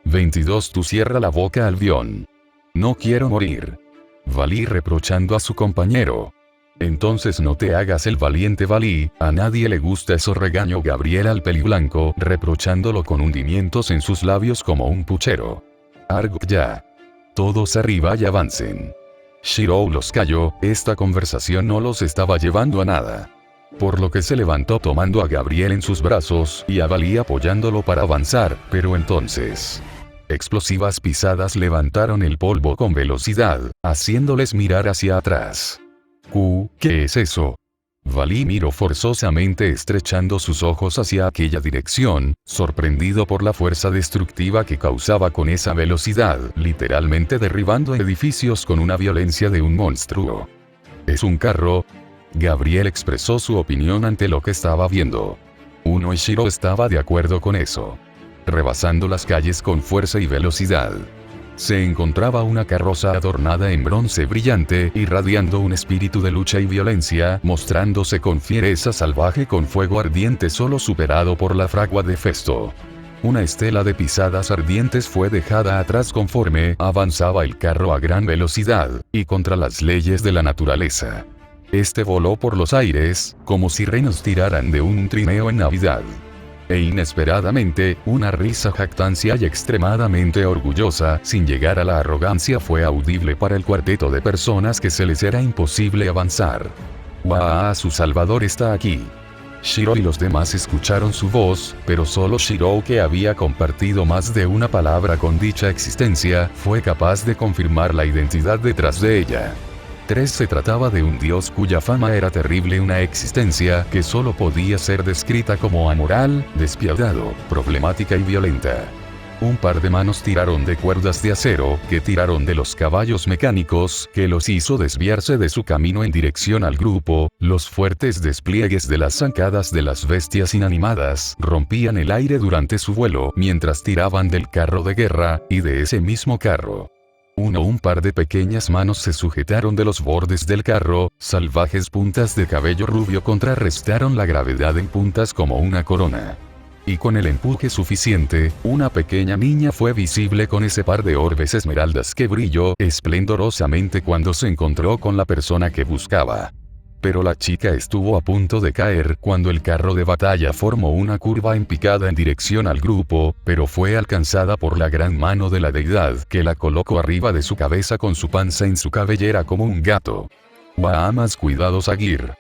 22. Tú cierra la boca, Albión. No quiero morir. Valí reprochando a su compañero. Entonces no te hagas el valiente, Valí, a nadie le gusta eso, regañó Gabriel al peliblanco, reprochándolo con hundimientos en sus labios como un puchero. Arg, ya. Todos arriba y avancen. Shiro los calló, esta conversación no los estaba llevando a nada. Por lo que se levantó tomando a Gabriel en sus brazos y a Valí apoyándolo para avanzar, pero entonces... explosivas pisadas levantaron el polvo con velocidad, haciéndoles mirar hacia atrás. ¿Qué es eso? Valí miró forzosamente estrechando sus ojos hacia aquella dirección, sorprendido por la fuerza destructiva que causaba con esa velocidad, literalmente derribando edificios con una violencia de un monstruo. ¿Es un carro? Gabriel expresó su opinión ante lo que estaba viendo. Uno y Shiro estaba de acuerdo con eso. Rebasando las calles con fuerza y velocidad. Se encontraba una carroza adornada en bronce brillante, irradiando un espíritu de lucha y violencia, mostrándose con fiereza salvaje con fuego ardiente solo superado por la fragua de Festo. Una estela de pisadas ardientes fue dejada atrás conforme avanzaba el carro a gran velocidad, y contra las leyes de la naturaleza. Este voló por los aires, como si renos tiraran de un trineo en Navidad. E inesperadamente, una risa jactancia y extremadamente orgullosa, sin llegar a la arrogancia, fue audible para el cuarteto de personas que se les era imposible avanzar. ¡Wow! Su salvador está aquí. Shiro y los demás escucharon su voz, pero solo Shiro, que había compartido más de una palabra con dicha existencia, fue capaz de confirmar la identidad detrás de ella. 3. Se trataba de un dios cuya fama era terrible, una existencia que solo podía ser descrita como amoral, despiadado, problemática y violenta. Un par de manos tiraron de cuerdas de acero, que tiraron de los caballos mecánicos, que los hizo desviarse de su camino en dirección al grupo. Los fuertes despliegues de las zancadas de las bestias inanimadas rompían el aire durante su vuelo, mientras tiraban del carro de guerra, y de ese mismo carro. Un par de pequeñas manos se sujetaron de los bordes del carro, salvajes puntas de cabello rubio contrarrestaron la gravedad en puntas como una corona. Y con el empuje suficiente, una pequeña niña fue visible con ese par de orbes esmeraldas que brilló esplendorosamente cuando se encontró con la persona que buscaba. Pero la chica estuvo a punto de caer cuando el carro de batalla formó una curva en picada en dirección al grupo, pero fue alcanzada por la gran mano de la deidad, que la colocó arriba de su cabeza con su panza en su cabellera como un gato. ¡Más cuidado, Sagir!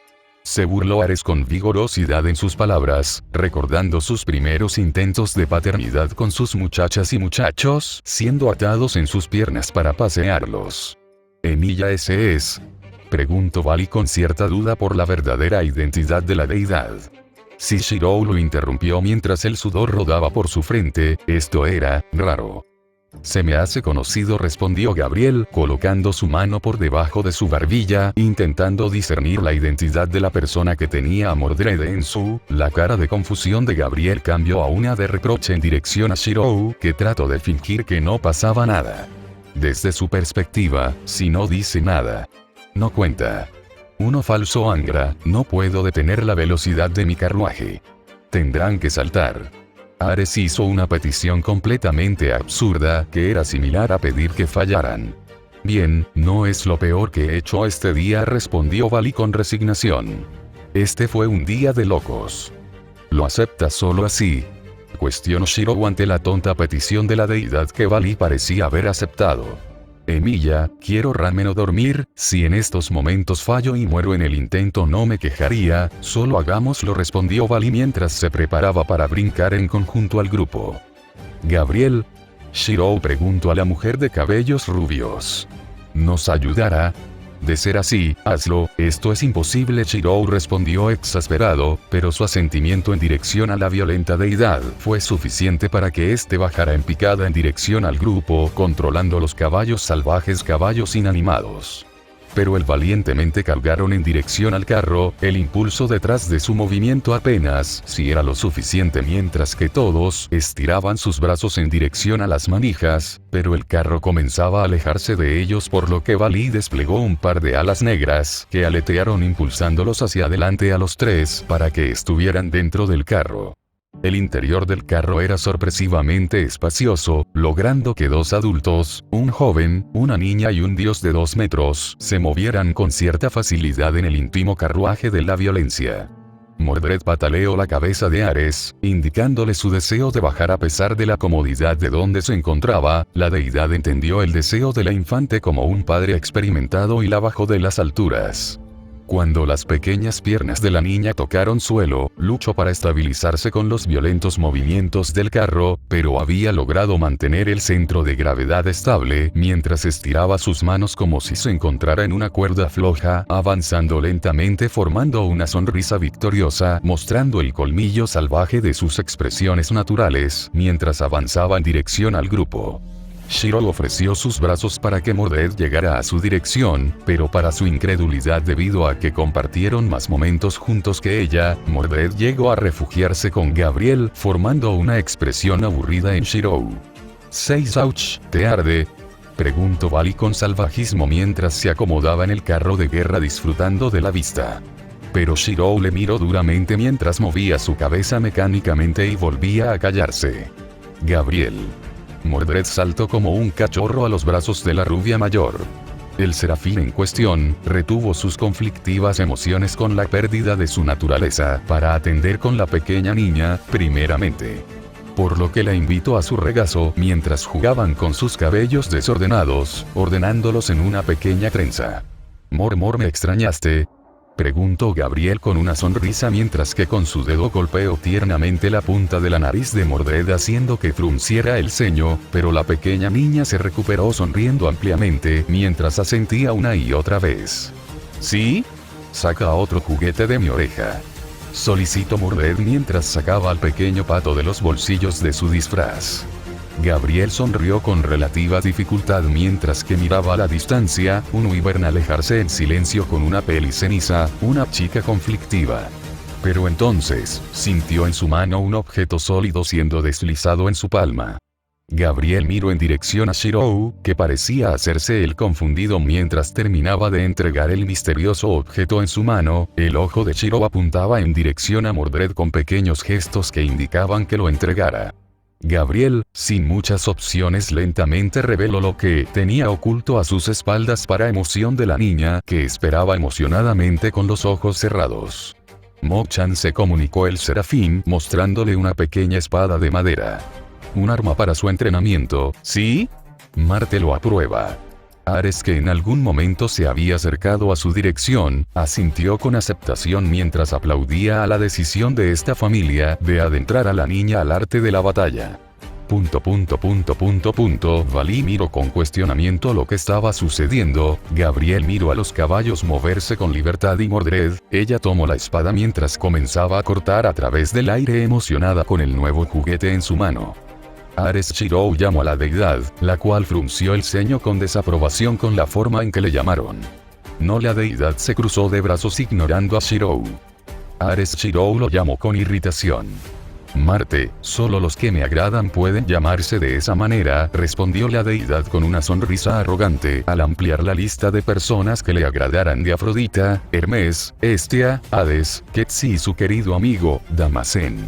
Se burló Ares con vigorosidad en sus palabras, recordando sus primeros intentos de paternidad con sus muchachas y muchachos, siendo atados en sus piernas para pasearlos. ¿Emilia ese es? Preguntó Valí con cierta duda por la verdadera identidad de la deidad. Si Shiro lo interrumpió mientras el sudor rodaba por su frente, esto era raro. Se me hace conocido, respondió Gabriel, colocando su mano por debajo de su barbilla, intentando discernir la identidad de la persona que tenía a Mordred en su. La cara de confusión de Gabriel cambió a una de reproche en dirección a Shirou, que trató de fingir que no pasaba nada. Desde su perspectiva, si no dice nada, no cuenta. Uno falso Angra, no puedo detener la velocidad de mi carruaje. Tendrán que saltar. Ares hizo una petición completamente absurda, que era similar a pedir que fallaran. Bien, no es lo peor que he hecho este día, respondió Vali con resignación. Este fue un día de locos. ¿Lo aceptas solo así?, cuestionó Shirou ante la tonta petición de la deidad que Vali parecía haber aceptado. Emilia, quiero ramen o dormir. Si en estos momentos fallo y muero en el intento no me quejaría, solo hagámoslo, respondió Vali mientras se preparaba para brincar en conjunto al grupo. Gabriel, Shirou preguntó a la mujer de cabellos rubios. ¿Nos ayudará? De ser así, hazlo. Esto es imposible, Shirou respondió exasperado, pero su asentimiento en dirección a la violenta deidad fue suficiente para que éste bajara en picada en dirección al grupo, controlando los caballos salvajes, caballos inanimados. Pero el valientemente cargaron en dirección al carro, el impulso detrás de su movimiento apenas si era lo suficiente, mientras que todos estiraban sus brazos en dirección a las manijas, pero el carro comenzaba a alejarse de ellos, por lo que Vali desplegó un par de alas negras que aletearon impulsándolos hacia adelante a los tres para que estuvieran dentro del carro. El interior del carro era sorpresivamente espacioso, logrando que dos adultos, un joven, una niña y un dios de 2 metros, se movieran con cierta facilidad en el íntimo carruaje de la violencia. Mordred pataleó la cabeza de Ares, indicándole su deseo de bajar a pesar de la comodidad de donde se encontraba. La deidad entendió el deseo de la infante como un padre experimentado y la bajó de las alturas. Cuando las pequeñas piernas de la niña tocaron suelo, luchó para estabilizarse con los violentos movimientos del carro, pero había logrado mantener el centro de gravedad estable mientras estiraba sus manos como si se encontrara en una cuerda floja, avanzando lentamente formando una sonrisa victoriosa, mostrando el colmillo salvaje de sus expresiones naturales, mientras avanzaba en dirección al grupo. Shirou ofreció sus brazos para que Mordred llegara a su dirección, pero para su incredulidad, debido a que compartieron más momentos juntos que ella, Mordred llegó a refugiarse con Gabriel, formando una expresión aburrida en Shirou. «¿6 ouch, te arde?», preguntó Vali con salvajismo mientras se acomodaba en el carro de guerra disfrutando de la vista. Pero Shirou le miró duramente mientras movía su cabeza mecánicamente y volvía a callarse. «Gabriel». Mordred saltó como un cachorro a los brazos de la rubia mayor. El serafín en cuestión retuvo sus conflictivas emociones con la pérdida de su naturaleza para atender con la pequeña niña, primeramente. Por lo que la invitó a su regazo mientras jugaban con sus cabellos desordenados, ordenándolos en una pequeña trenza. «¿Me extrañaste?», preguntó Gabriel con una sonrisa mientras que con su dedo golpeó tiernamente la punta de la nariz de Mordred haciendo que frunciera el ceño, pero la pequeña niña se recuperó sonriendo ampliamente mientras asentía una y otra vez. «¿Sí? Saca otro juguete de mi oreja», solicitó Mordred mientras sacaba al pequeño pato de los bolsillos de su disfraz. Gabriel sonrió con relativa dificultad mientras que miraba a la distancia, un wyvern alejarse en silencio con una peli ceniza, una chica conflictiva. Pero entonces, sintió en su mano un objeto sólido siendo deslizado en su palma. Gabriel miró en dirección a Shirou, que parecía hacerse el confundido mientras terminaba de entregar el misterioso objeto en su mano. El ojo de Shirou apuntaba en dirección a Mordred con pequeños gestos que indicaban que lo entregara. Gabriel, sin muchas opciones, lentamente reveló lo que tenía oculto a sus espaldas para emoción de la niña, que esperaba emocionadamente con los ojos cerrados. Mo-chan, se comunicó el serafín, mostrándole una pequeña espada de madera. Un arma para su entrenamiento, ¿sí? Marte lo aprueba. Ares, que en algún momento se había acercado a su dirección, asintió con aceptación mientras aplaudía a la decisión de esta familia de adentrar a la niña al arte de la batalla. Vali miró con cuestionamiento lo que estaba sucediendo. Gabriel miró a los caballos moverse con libertad y Mordred, ella tomó la espada mientras comenzaba a cortar a través del aire emocionada con el nuevo juguete en su mano. Ares Shirou llamó a la deidad, la cual frunció el ceño con desaprobación con la forma en que le llamaron. No, la deidad se cruzó de brazos ignorando a Shirou. Ares Shirou lo llamó con irritación. Marte, solo los que me agradan pueden llamarse de esa manera, respondió la deidad con una sonrisa arrogante al ampliar la lista de personas que le agradaran de Afrodita, Hermes, Hestia, Hades, Ketsi y su querido amigo, Damasén.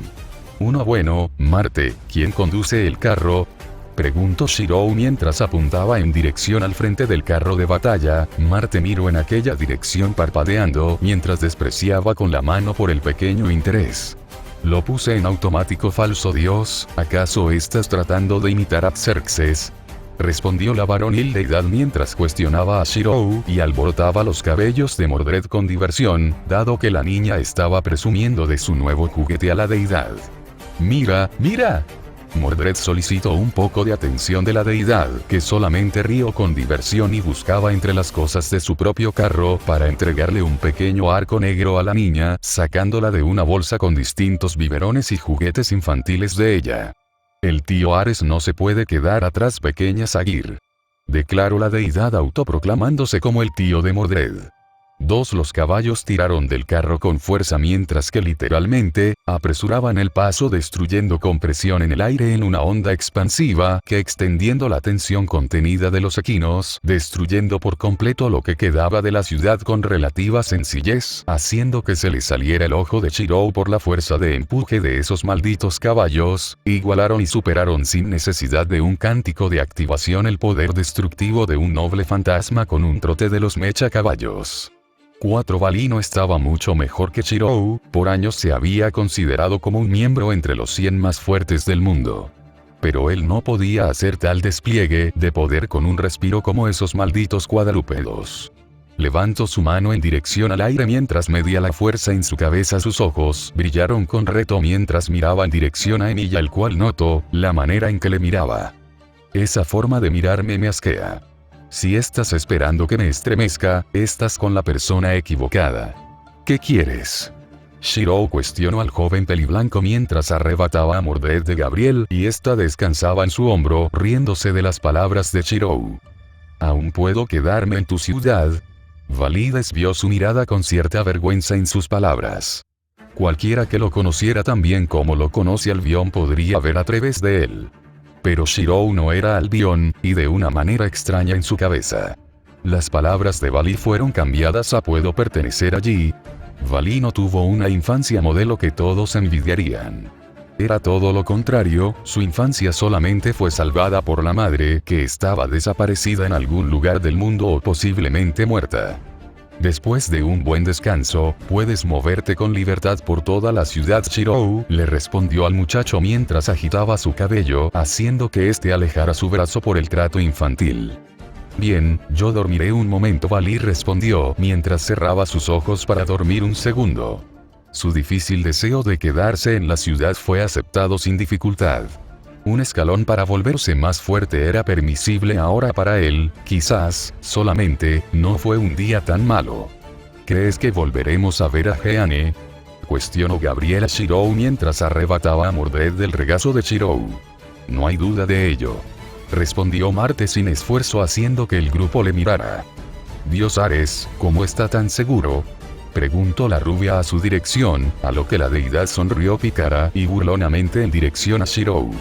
Uno bueno, Marte, ¿quién conduce el carro? Preguntó Shirou mientras apuntaba en dirección al frente del carro de batalla. Marte miró en aquella dirección parpadeando mientras despreciaba con la mano por el pequeño interés. Lo puse en automático, falso dios, ¿acaso estás tratando de imitar a Xerxes? Respondió la varonil deidad mientras cuestionaba a Shirou y alborotaba los cabellos de Mordred con diversión, dado que la niña estaba presumiendo de su nuevo juguete a la deidad. Mira, mira. Mordred solicitó un poco de atención de la deidad, que solamente rió con diversión y buscaba entre las cosas de su propio carro para entregarle un pequeño arco negro a la niña, sacándola de una bolsa con distintos biberones y juguetes infantiles de ella. El tío Ares no se puede quedar atrás, pequeña Sagir. Declaró la deidad autoproclamándose como el tío de Mordred. Los caballos tiraron del carro con fuerza mientras que literalmente, apresuraban el paso destruyendo con presión en el aire en una onda expansiva que extendiendo la tensión contenida de los equinos, destruyendo por completo lo que quedaba de la ciudad con relativa sencillez, haciendo que se le saliera el ojo de Shirou por la fuerza de empuje de esos malditos caballos, igualaron y superaron sin necesidad de un cántico de activación el poder destructivo de un noble fantasma con un trote de los mecha caballos. Valino estaba mucho mejor que Shirou, por años se había considerado como un miembro entre los 100 más fuertes del mundo. Pero él no podía hacer tal despliegue de poder con un respiro como esos malditos cuadrúpedos. Levantó su mano en dirección al aire mientras medía la fuerza en su cabeza. Sus ojos brillaron con reto mientras miraba en dirección a Emilia, el cual notó la manera en que le miraba. Esa forma de mirarme me asquea. Si estás esperando que me estremezca, estás con la persona equivocada. ¿Qué quieres? Shirou cuestionó al joven peliblanco mientras arrebataba a Mordred de Gabriel y ésta descansaba en su hombro, riéndose de las palabras de Shirou. ¿Aún puedo quedarme en tu ciudad? Valí desvió su mirada con cierta vergüenza en sus palabras. Cualquiera que lo conociera tan bien como lo conoce Albion podría ver a través de él. Pero Shirou no era Albion, y de una manera extraña en su cabeza. Las palabras de Valí fueron cambiadas a «puedo pertenecer allí». Valí no tuvo una infancia modelo que todos envidiarían. Era todo lo contrario, su infancia solamente fue salvada por la madre, que estaba desaparecida en algún lugar del mundo o posiblemente muerta. Después de un buen descanso, puedes moverte con libertad por toda la ciudad. Shirou le respondió al muchacho mientras agitaba su cabello, haciendo que éste alejara su brazo por el trato infantil. Bien, yo dormiré un momento, Valí respondió mientras cerraba sus ojos para dormir un segundo. Su difícil deseo de quedarse en la ciudad fue aceptado sin dificultad. Un escalón para volverse más fuerte era permisible ahora para él, quizás, solamente, no fue un día tan malo. ¿Crees que volveremos a ver a Jeanne? Cuestionó Gabriel a Shirou mientras arrebataba a Mordred del regazo de Shirou. No hay duda de ello. Respondió Marte sin esfuerzo haciendo que el grupo le mirara. Dios Ares, ¿cómo está tan seguro? Preguntó la rubia a su dirección, a lo que la deidad sonrió pícara y burlonamente en dirección a Shirou.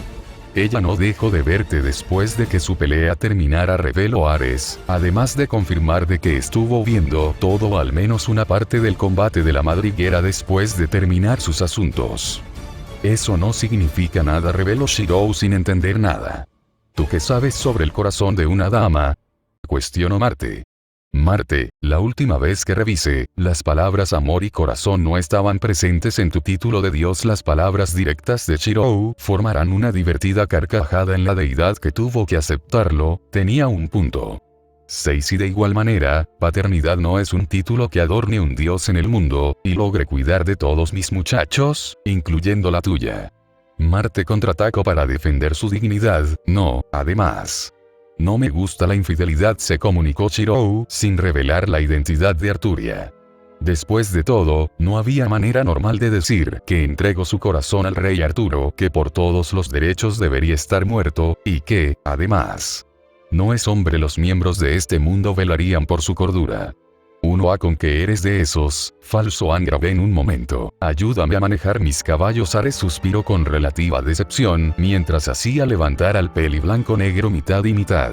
Ella no dejó de verte después de que su pelea terminara, reveló Ares, además de confirmar de que estuvo viendo todo o al menos una parte del combate de la madriguera después de terminar sus asuntos. Eso no significa nada, reveló Shirou sin entender nada. ¿Tú qué sabes sobre el corazón de una dama? Cuestionó Marte. Marte, la última vez que revisé, las palabras amor y corazón no estaban presentes en tu título de dios. Las palabras directas de Shirou formarán una divertida carcajada en la deidad que tuvo que aceptarlo, tenía un punto. 6 y de igual manera, paternidad no es un título que adorne un dios en el mundo, y logre cuidar de todos mis muchachos, incluyendo la tuya. Marte contraatacó para defender su dignidad, no, además. No me gusta la infidelidad, se comunicó Shirou sin revelar la identidad de Arturia. Después de todo, no había manera normal de decir que entregó su corazón al rey Arturo, que por todos los derechos debería estar muerto, y que, además, no es hombre. Los miembros de este mundo velarían por su cordura. Uno a con que eres de esos, falso Angra. Ven un momento, ayúdame a manejar mis caballos. Ares suspiró con relativa decepción, mientras hacía levantar al peliblanco negro mitad y mitad.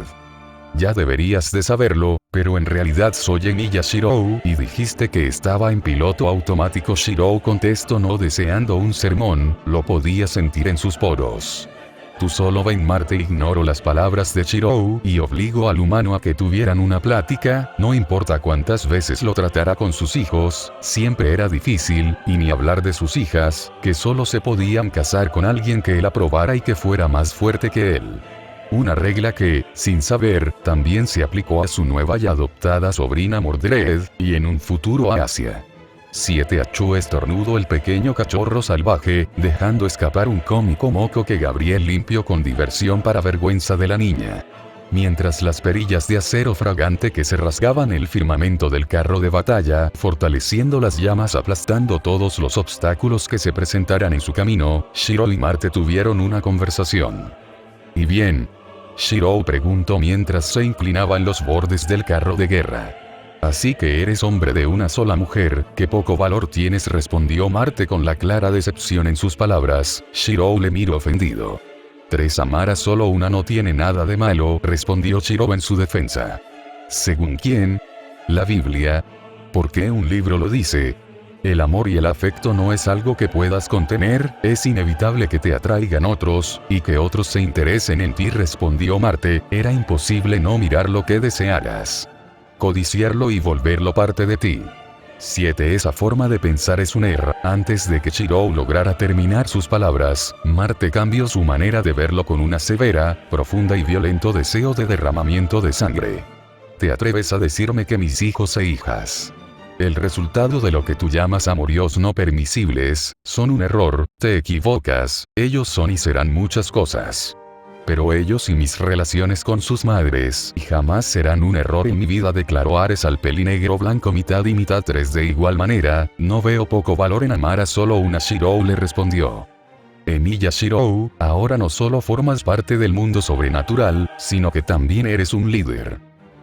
Ya deberías de saberlo, pero en realidad soy Emiya Shirou, y dijiste que estaba en piloto automático. Shirou contestó, no deseando un sermón, lo podía sentir en sus poros. Tú solo ven Marte. Ignoró las palabras de Shirou y obligó al humano a que tuvieran una plática, no importa cuántas veces lo tratara con sus hijos, siempre era difícil, y ni hablar de sus hijas, que solo se podían casar con alguien que él aprobara y que fuera más fuerte que él. Una regla que, sin saber, también se aplicó a su nueva y adoptada sobrina Mordred, y en un futuro a Asia. 7. Achú, estornudó el pequeño cachorro salvaje, dejando escapar un cómico moco que Gabriel limpió con diversión para vergüenza de la niña. Mientras las perillas de acero fragante que se rasgaban el firmamento del carro de batalla, fortaleciendo las llamas, aplastando todos los obstáculos que se presentaran en su camino, Shirou y Marte tuvieron una conversación. ¿Y bien?, Shirou preguntó mientras se inclinaba en los bordes del carro de guerra. Así que eres hombre de una sola mujer, qué poco valor tienes, respondió Marte con la clara decepción en sus palabras. Shirou le miró ofendido. 3. Amar a solo una no tiene nada de malo, respondió Shirou en su defensa. ¿Según quién? La Biblia. ¿Por qué un libro lo dice? El amor y el afecto no es algo que puedas contener, es inevitable que te atraigan otros, y que otros se interesen en ti, respondió Marte. Era imposible no mirar lo que desearas, codiciarlo y volverlo parte de ti. 7. Esa forma de pensar es un error. Antes de que Shirou lograra terminar sus palabras, Marte cambió su manera de verlo con una severa, profunda y violento deseo de derramamiento de sangre. ¿Te atreves a decirme que mis hijos e hijas, el resultado de lo que tú llamas amoríos no permisibles, son un error? Te equivocas, ellos son y serán muchas cosas. Pero ellos y mis relaciones con sus madres y jamás serán un error en mi vida, declaró Ares al pelinegro blanco mitad y mitad. 3. De igual manera, no veo poco valor en amar a solo una, Shirou le respondió. Emiya Shirou, ahora no solo formas parte del mundo sobrenatural, sino que también eres un líder.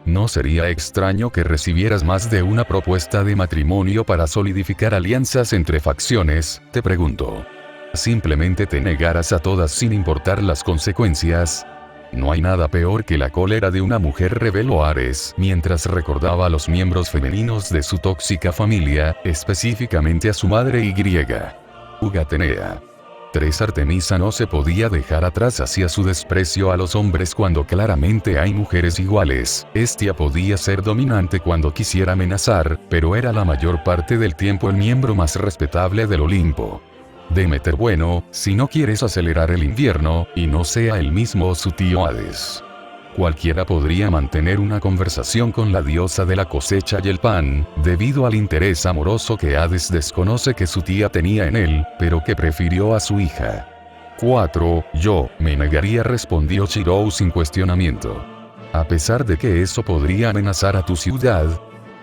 ¿No sería extraño que recibieras más de una propuesta de matrimonio para solidificar alianzas entre facciones? Te pregunto. ¿Simplemente te negaras a todas sin importar las consecuencias? No hay nada peor que la cólera de una mujer, reveló Ares, mientras recordaba a los miembros femeninos de su tóxica familia, específicamente a su madre y griega, Ugatenea. 3. Artemisa no se podía dejar atrás hacia su desprecio a los hombres cuando claramente hay mujeres iguales. Hestia podía ser dominante cuando quisiera amenazar, pero era la mayor parte del tiempo el miembro más respetable del Olimpo. Demeter, bueno, si no quieres acelerar el invierno, y no sea el mismo su tío Hades. Cualquiera podría mantener una conversación con la diosa de la cosecha y el pan, debido al interés amoroso que Hades desconoce que su tía tenía en él, pero que prefirió a su hija. 4. Yo me negaría, respondió Shirou sin cuestionamiento. ¿A pesar de que eso podría amenazar a tu ciudad?,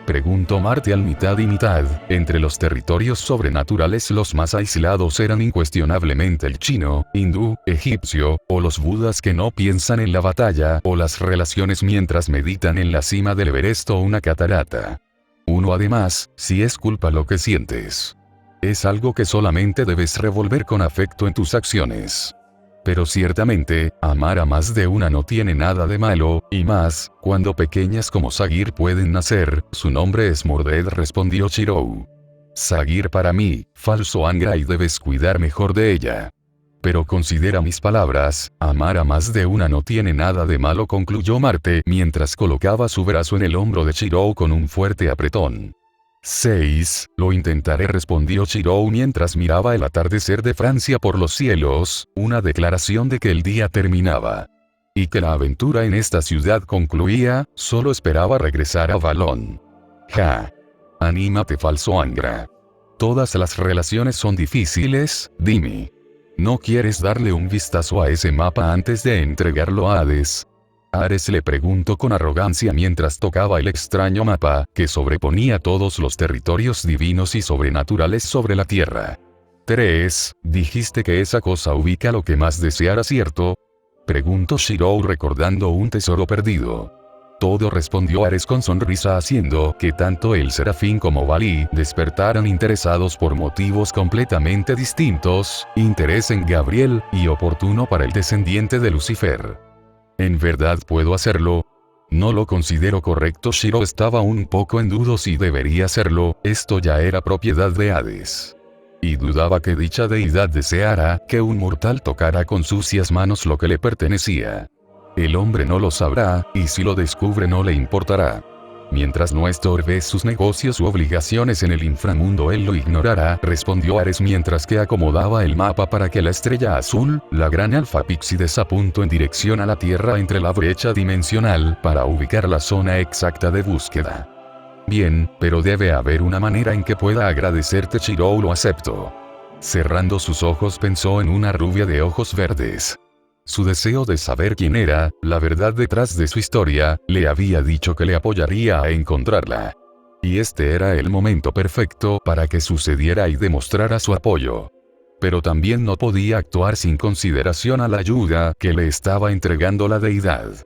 preguntó Marte al mitad y mitad. Entre los territorios sobrenaturales los más aislados eran incuestionablemente el chino, hindú, egipcio, o los budas que no piensan en la batalla, o las relaciones mientras meditan en la cima del Everest o una catarata. 1. Además, si es culpa lo que sientes, es algo que solamente debes revolver con afecto en tus acciones. Pero ciertamente, amar a más de una no tiene nada de malo, y más, cuando pequeñas como Sagir pueden nacer. Su nombre es Mordred, respondió Shirou. Sagir para mí, falso Angra, y debes cuidar mejor de ella. Pero considera mis palabras, amar a más de una no tiene nada de malo, concluyó Marte, mientras colocaba su brazo en el hombro de Shirou con un fuerte apretón. 6. Lo intentaré, respondió Shirou mientras miraba el atardecer de Francia por los cielos, una declaración de que el día terminaba. Y que la aventura en esta ciudad concluía. Solo esperaba regresar a Valón. Ja. Anímate, falso Angra. Todas las relaciones son difíciles, dime. ¿No quieres darle un vistazo a ese mapa antes de entregarlo a Hades? Ares le preguntó con arrogancia mientras tocaba el extraño mapa, que sobreponía todos los territorios divinos y sobrenaturales sobre la Tierra. 3. Dijiste que esa cosa ubica lo que más deseara, ¿cierto? Preguntó Shirou recordando un tesoro perdido. Todo, respondió Ares con sonrisa, haciendo que tanto el Serafín como Valí despertaran interesados por motivos completamente distintos, interés en Gabriel, y oportuno para el descendiente de Lucifer. ¿En verdad puedo hacerlo? No lo considero correcto. Shirou estaba un poco en duda si debería hacerlo, esto ya era propiedad de Hades. Y dudaba que dicha deidad deseara que un mortal tocara con sucias manos lo que le pertenecía. El hombre no lo sabrá, y si lo descubre no le importará. Mientras no estorbe sus negocios u obligaciones en el inframundo, él lo ignorará, respondió Ares mientras que acomodaba el mapa para que la estrella azul, la gran Alpha Píxides, apuntó en dirección a la Tierra entre la brecha dimensional para ubicar la zona exacta de búsqueda. Bien, pero debe haber una manera en que pueda agradecerte. Shirou lo aceptó. Cerrando sus ojos pensó en una rubia de ojos verdes. Su deseo de saber quién era, la verdad detrás de su historia, le había dicho que le apoyaría a encontrarla. Y este era el momento perfecto para que sucediera y demostrara su apoyo. Pero también no podía actuar sin consideración a la ayuda que le estaba entregando la deidad.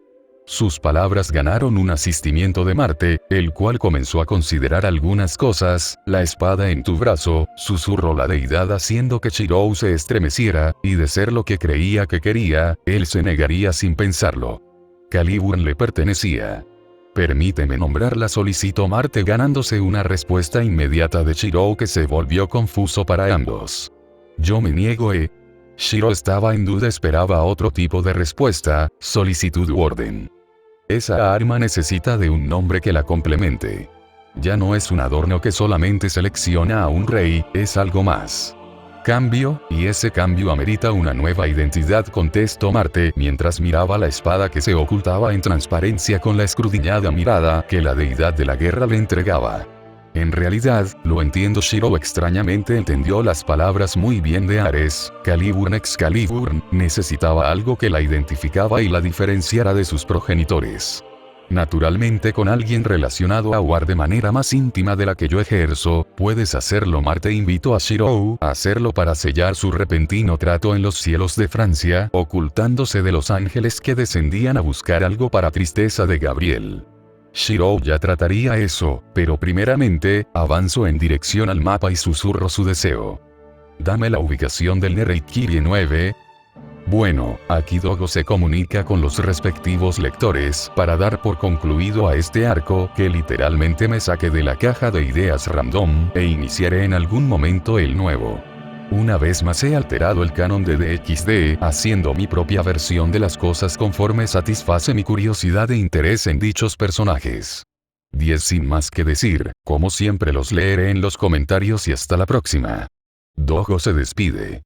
Sus palabras ganaron un asistimiento de Marte, el cual comenzó a considerar algunas cosas. La espada en tu brazo, susurró la deidad haciendo que Shirou se estremeciera, y de ser lo que creía que quería, él se negaría sin pensarlo. Caliburn le pertenecía. Permíteme nombrarla, solicitó Marte, ganándose una respuesta inmediata de Shirou que se volvió confuso para ambos. Yo me niego. Shirou estaba en duda, esperaba otro tipo de respuesta, solicitud u orden. Esa arma necesita de un nombre que la complemente. Ya no es un adorno que solamente selecciona a un rey, es algo más. Cambio, y ese cambio amerita una nueva identidad, contestó Marte mientras miraba la espada que se ocultaba en transparencia con la escudriñada mirada que la deidad de la guerra le entregaba. En realidad, lo entiendo. Shirou extrañamente entendió las palabras muy bien de Ares. Caliburn Excalibur necesitaba algo que la identificaba y la diferenciara de sus progenitores. Naturalmente, con alguien relacionado a War de manera más íntima de la que yo ejerzo, puedes hacerlo. Marte invitó a Shirou a hacerlo para sellar su repentino trato en los cielos de Francia, ocultándose de los ángeles que descendían a buscar algo para tristeza de Gabriel. Shirou ya trataría eso, pero primeramente, avanzó en dirección al mapa y susurró su deseo. Dame la ubicación del Nereikirie 9. Bueno, aquí Dogo se comunica con los respectivos lectores para dar por concluido a este arco que literalmente me saqué de la caja de ideas random e iniciaré en algún momento el nuevo. Una vez más he alterado el canon de DXD, haciendo mi propia versión de las cosas conforme satisface mi curiosidad e interés en dichos personajes. 10. Sin más que decir, como siempre los leeré en los comentarios y hasta la próxima. Dogo se despide.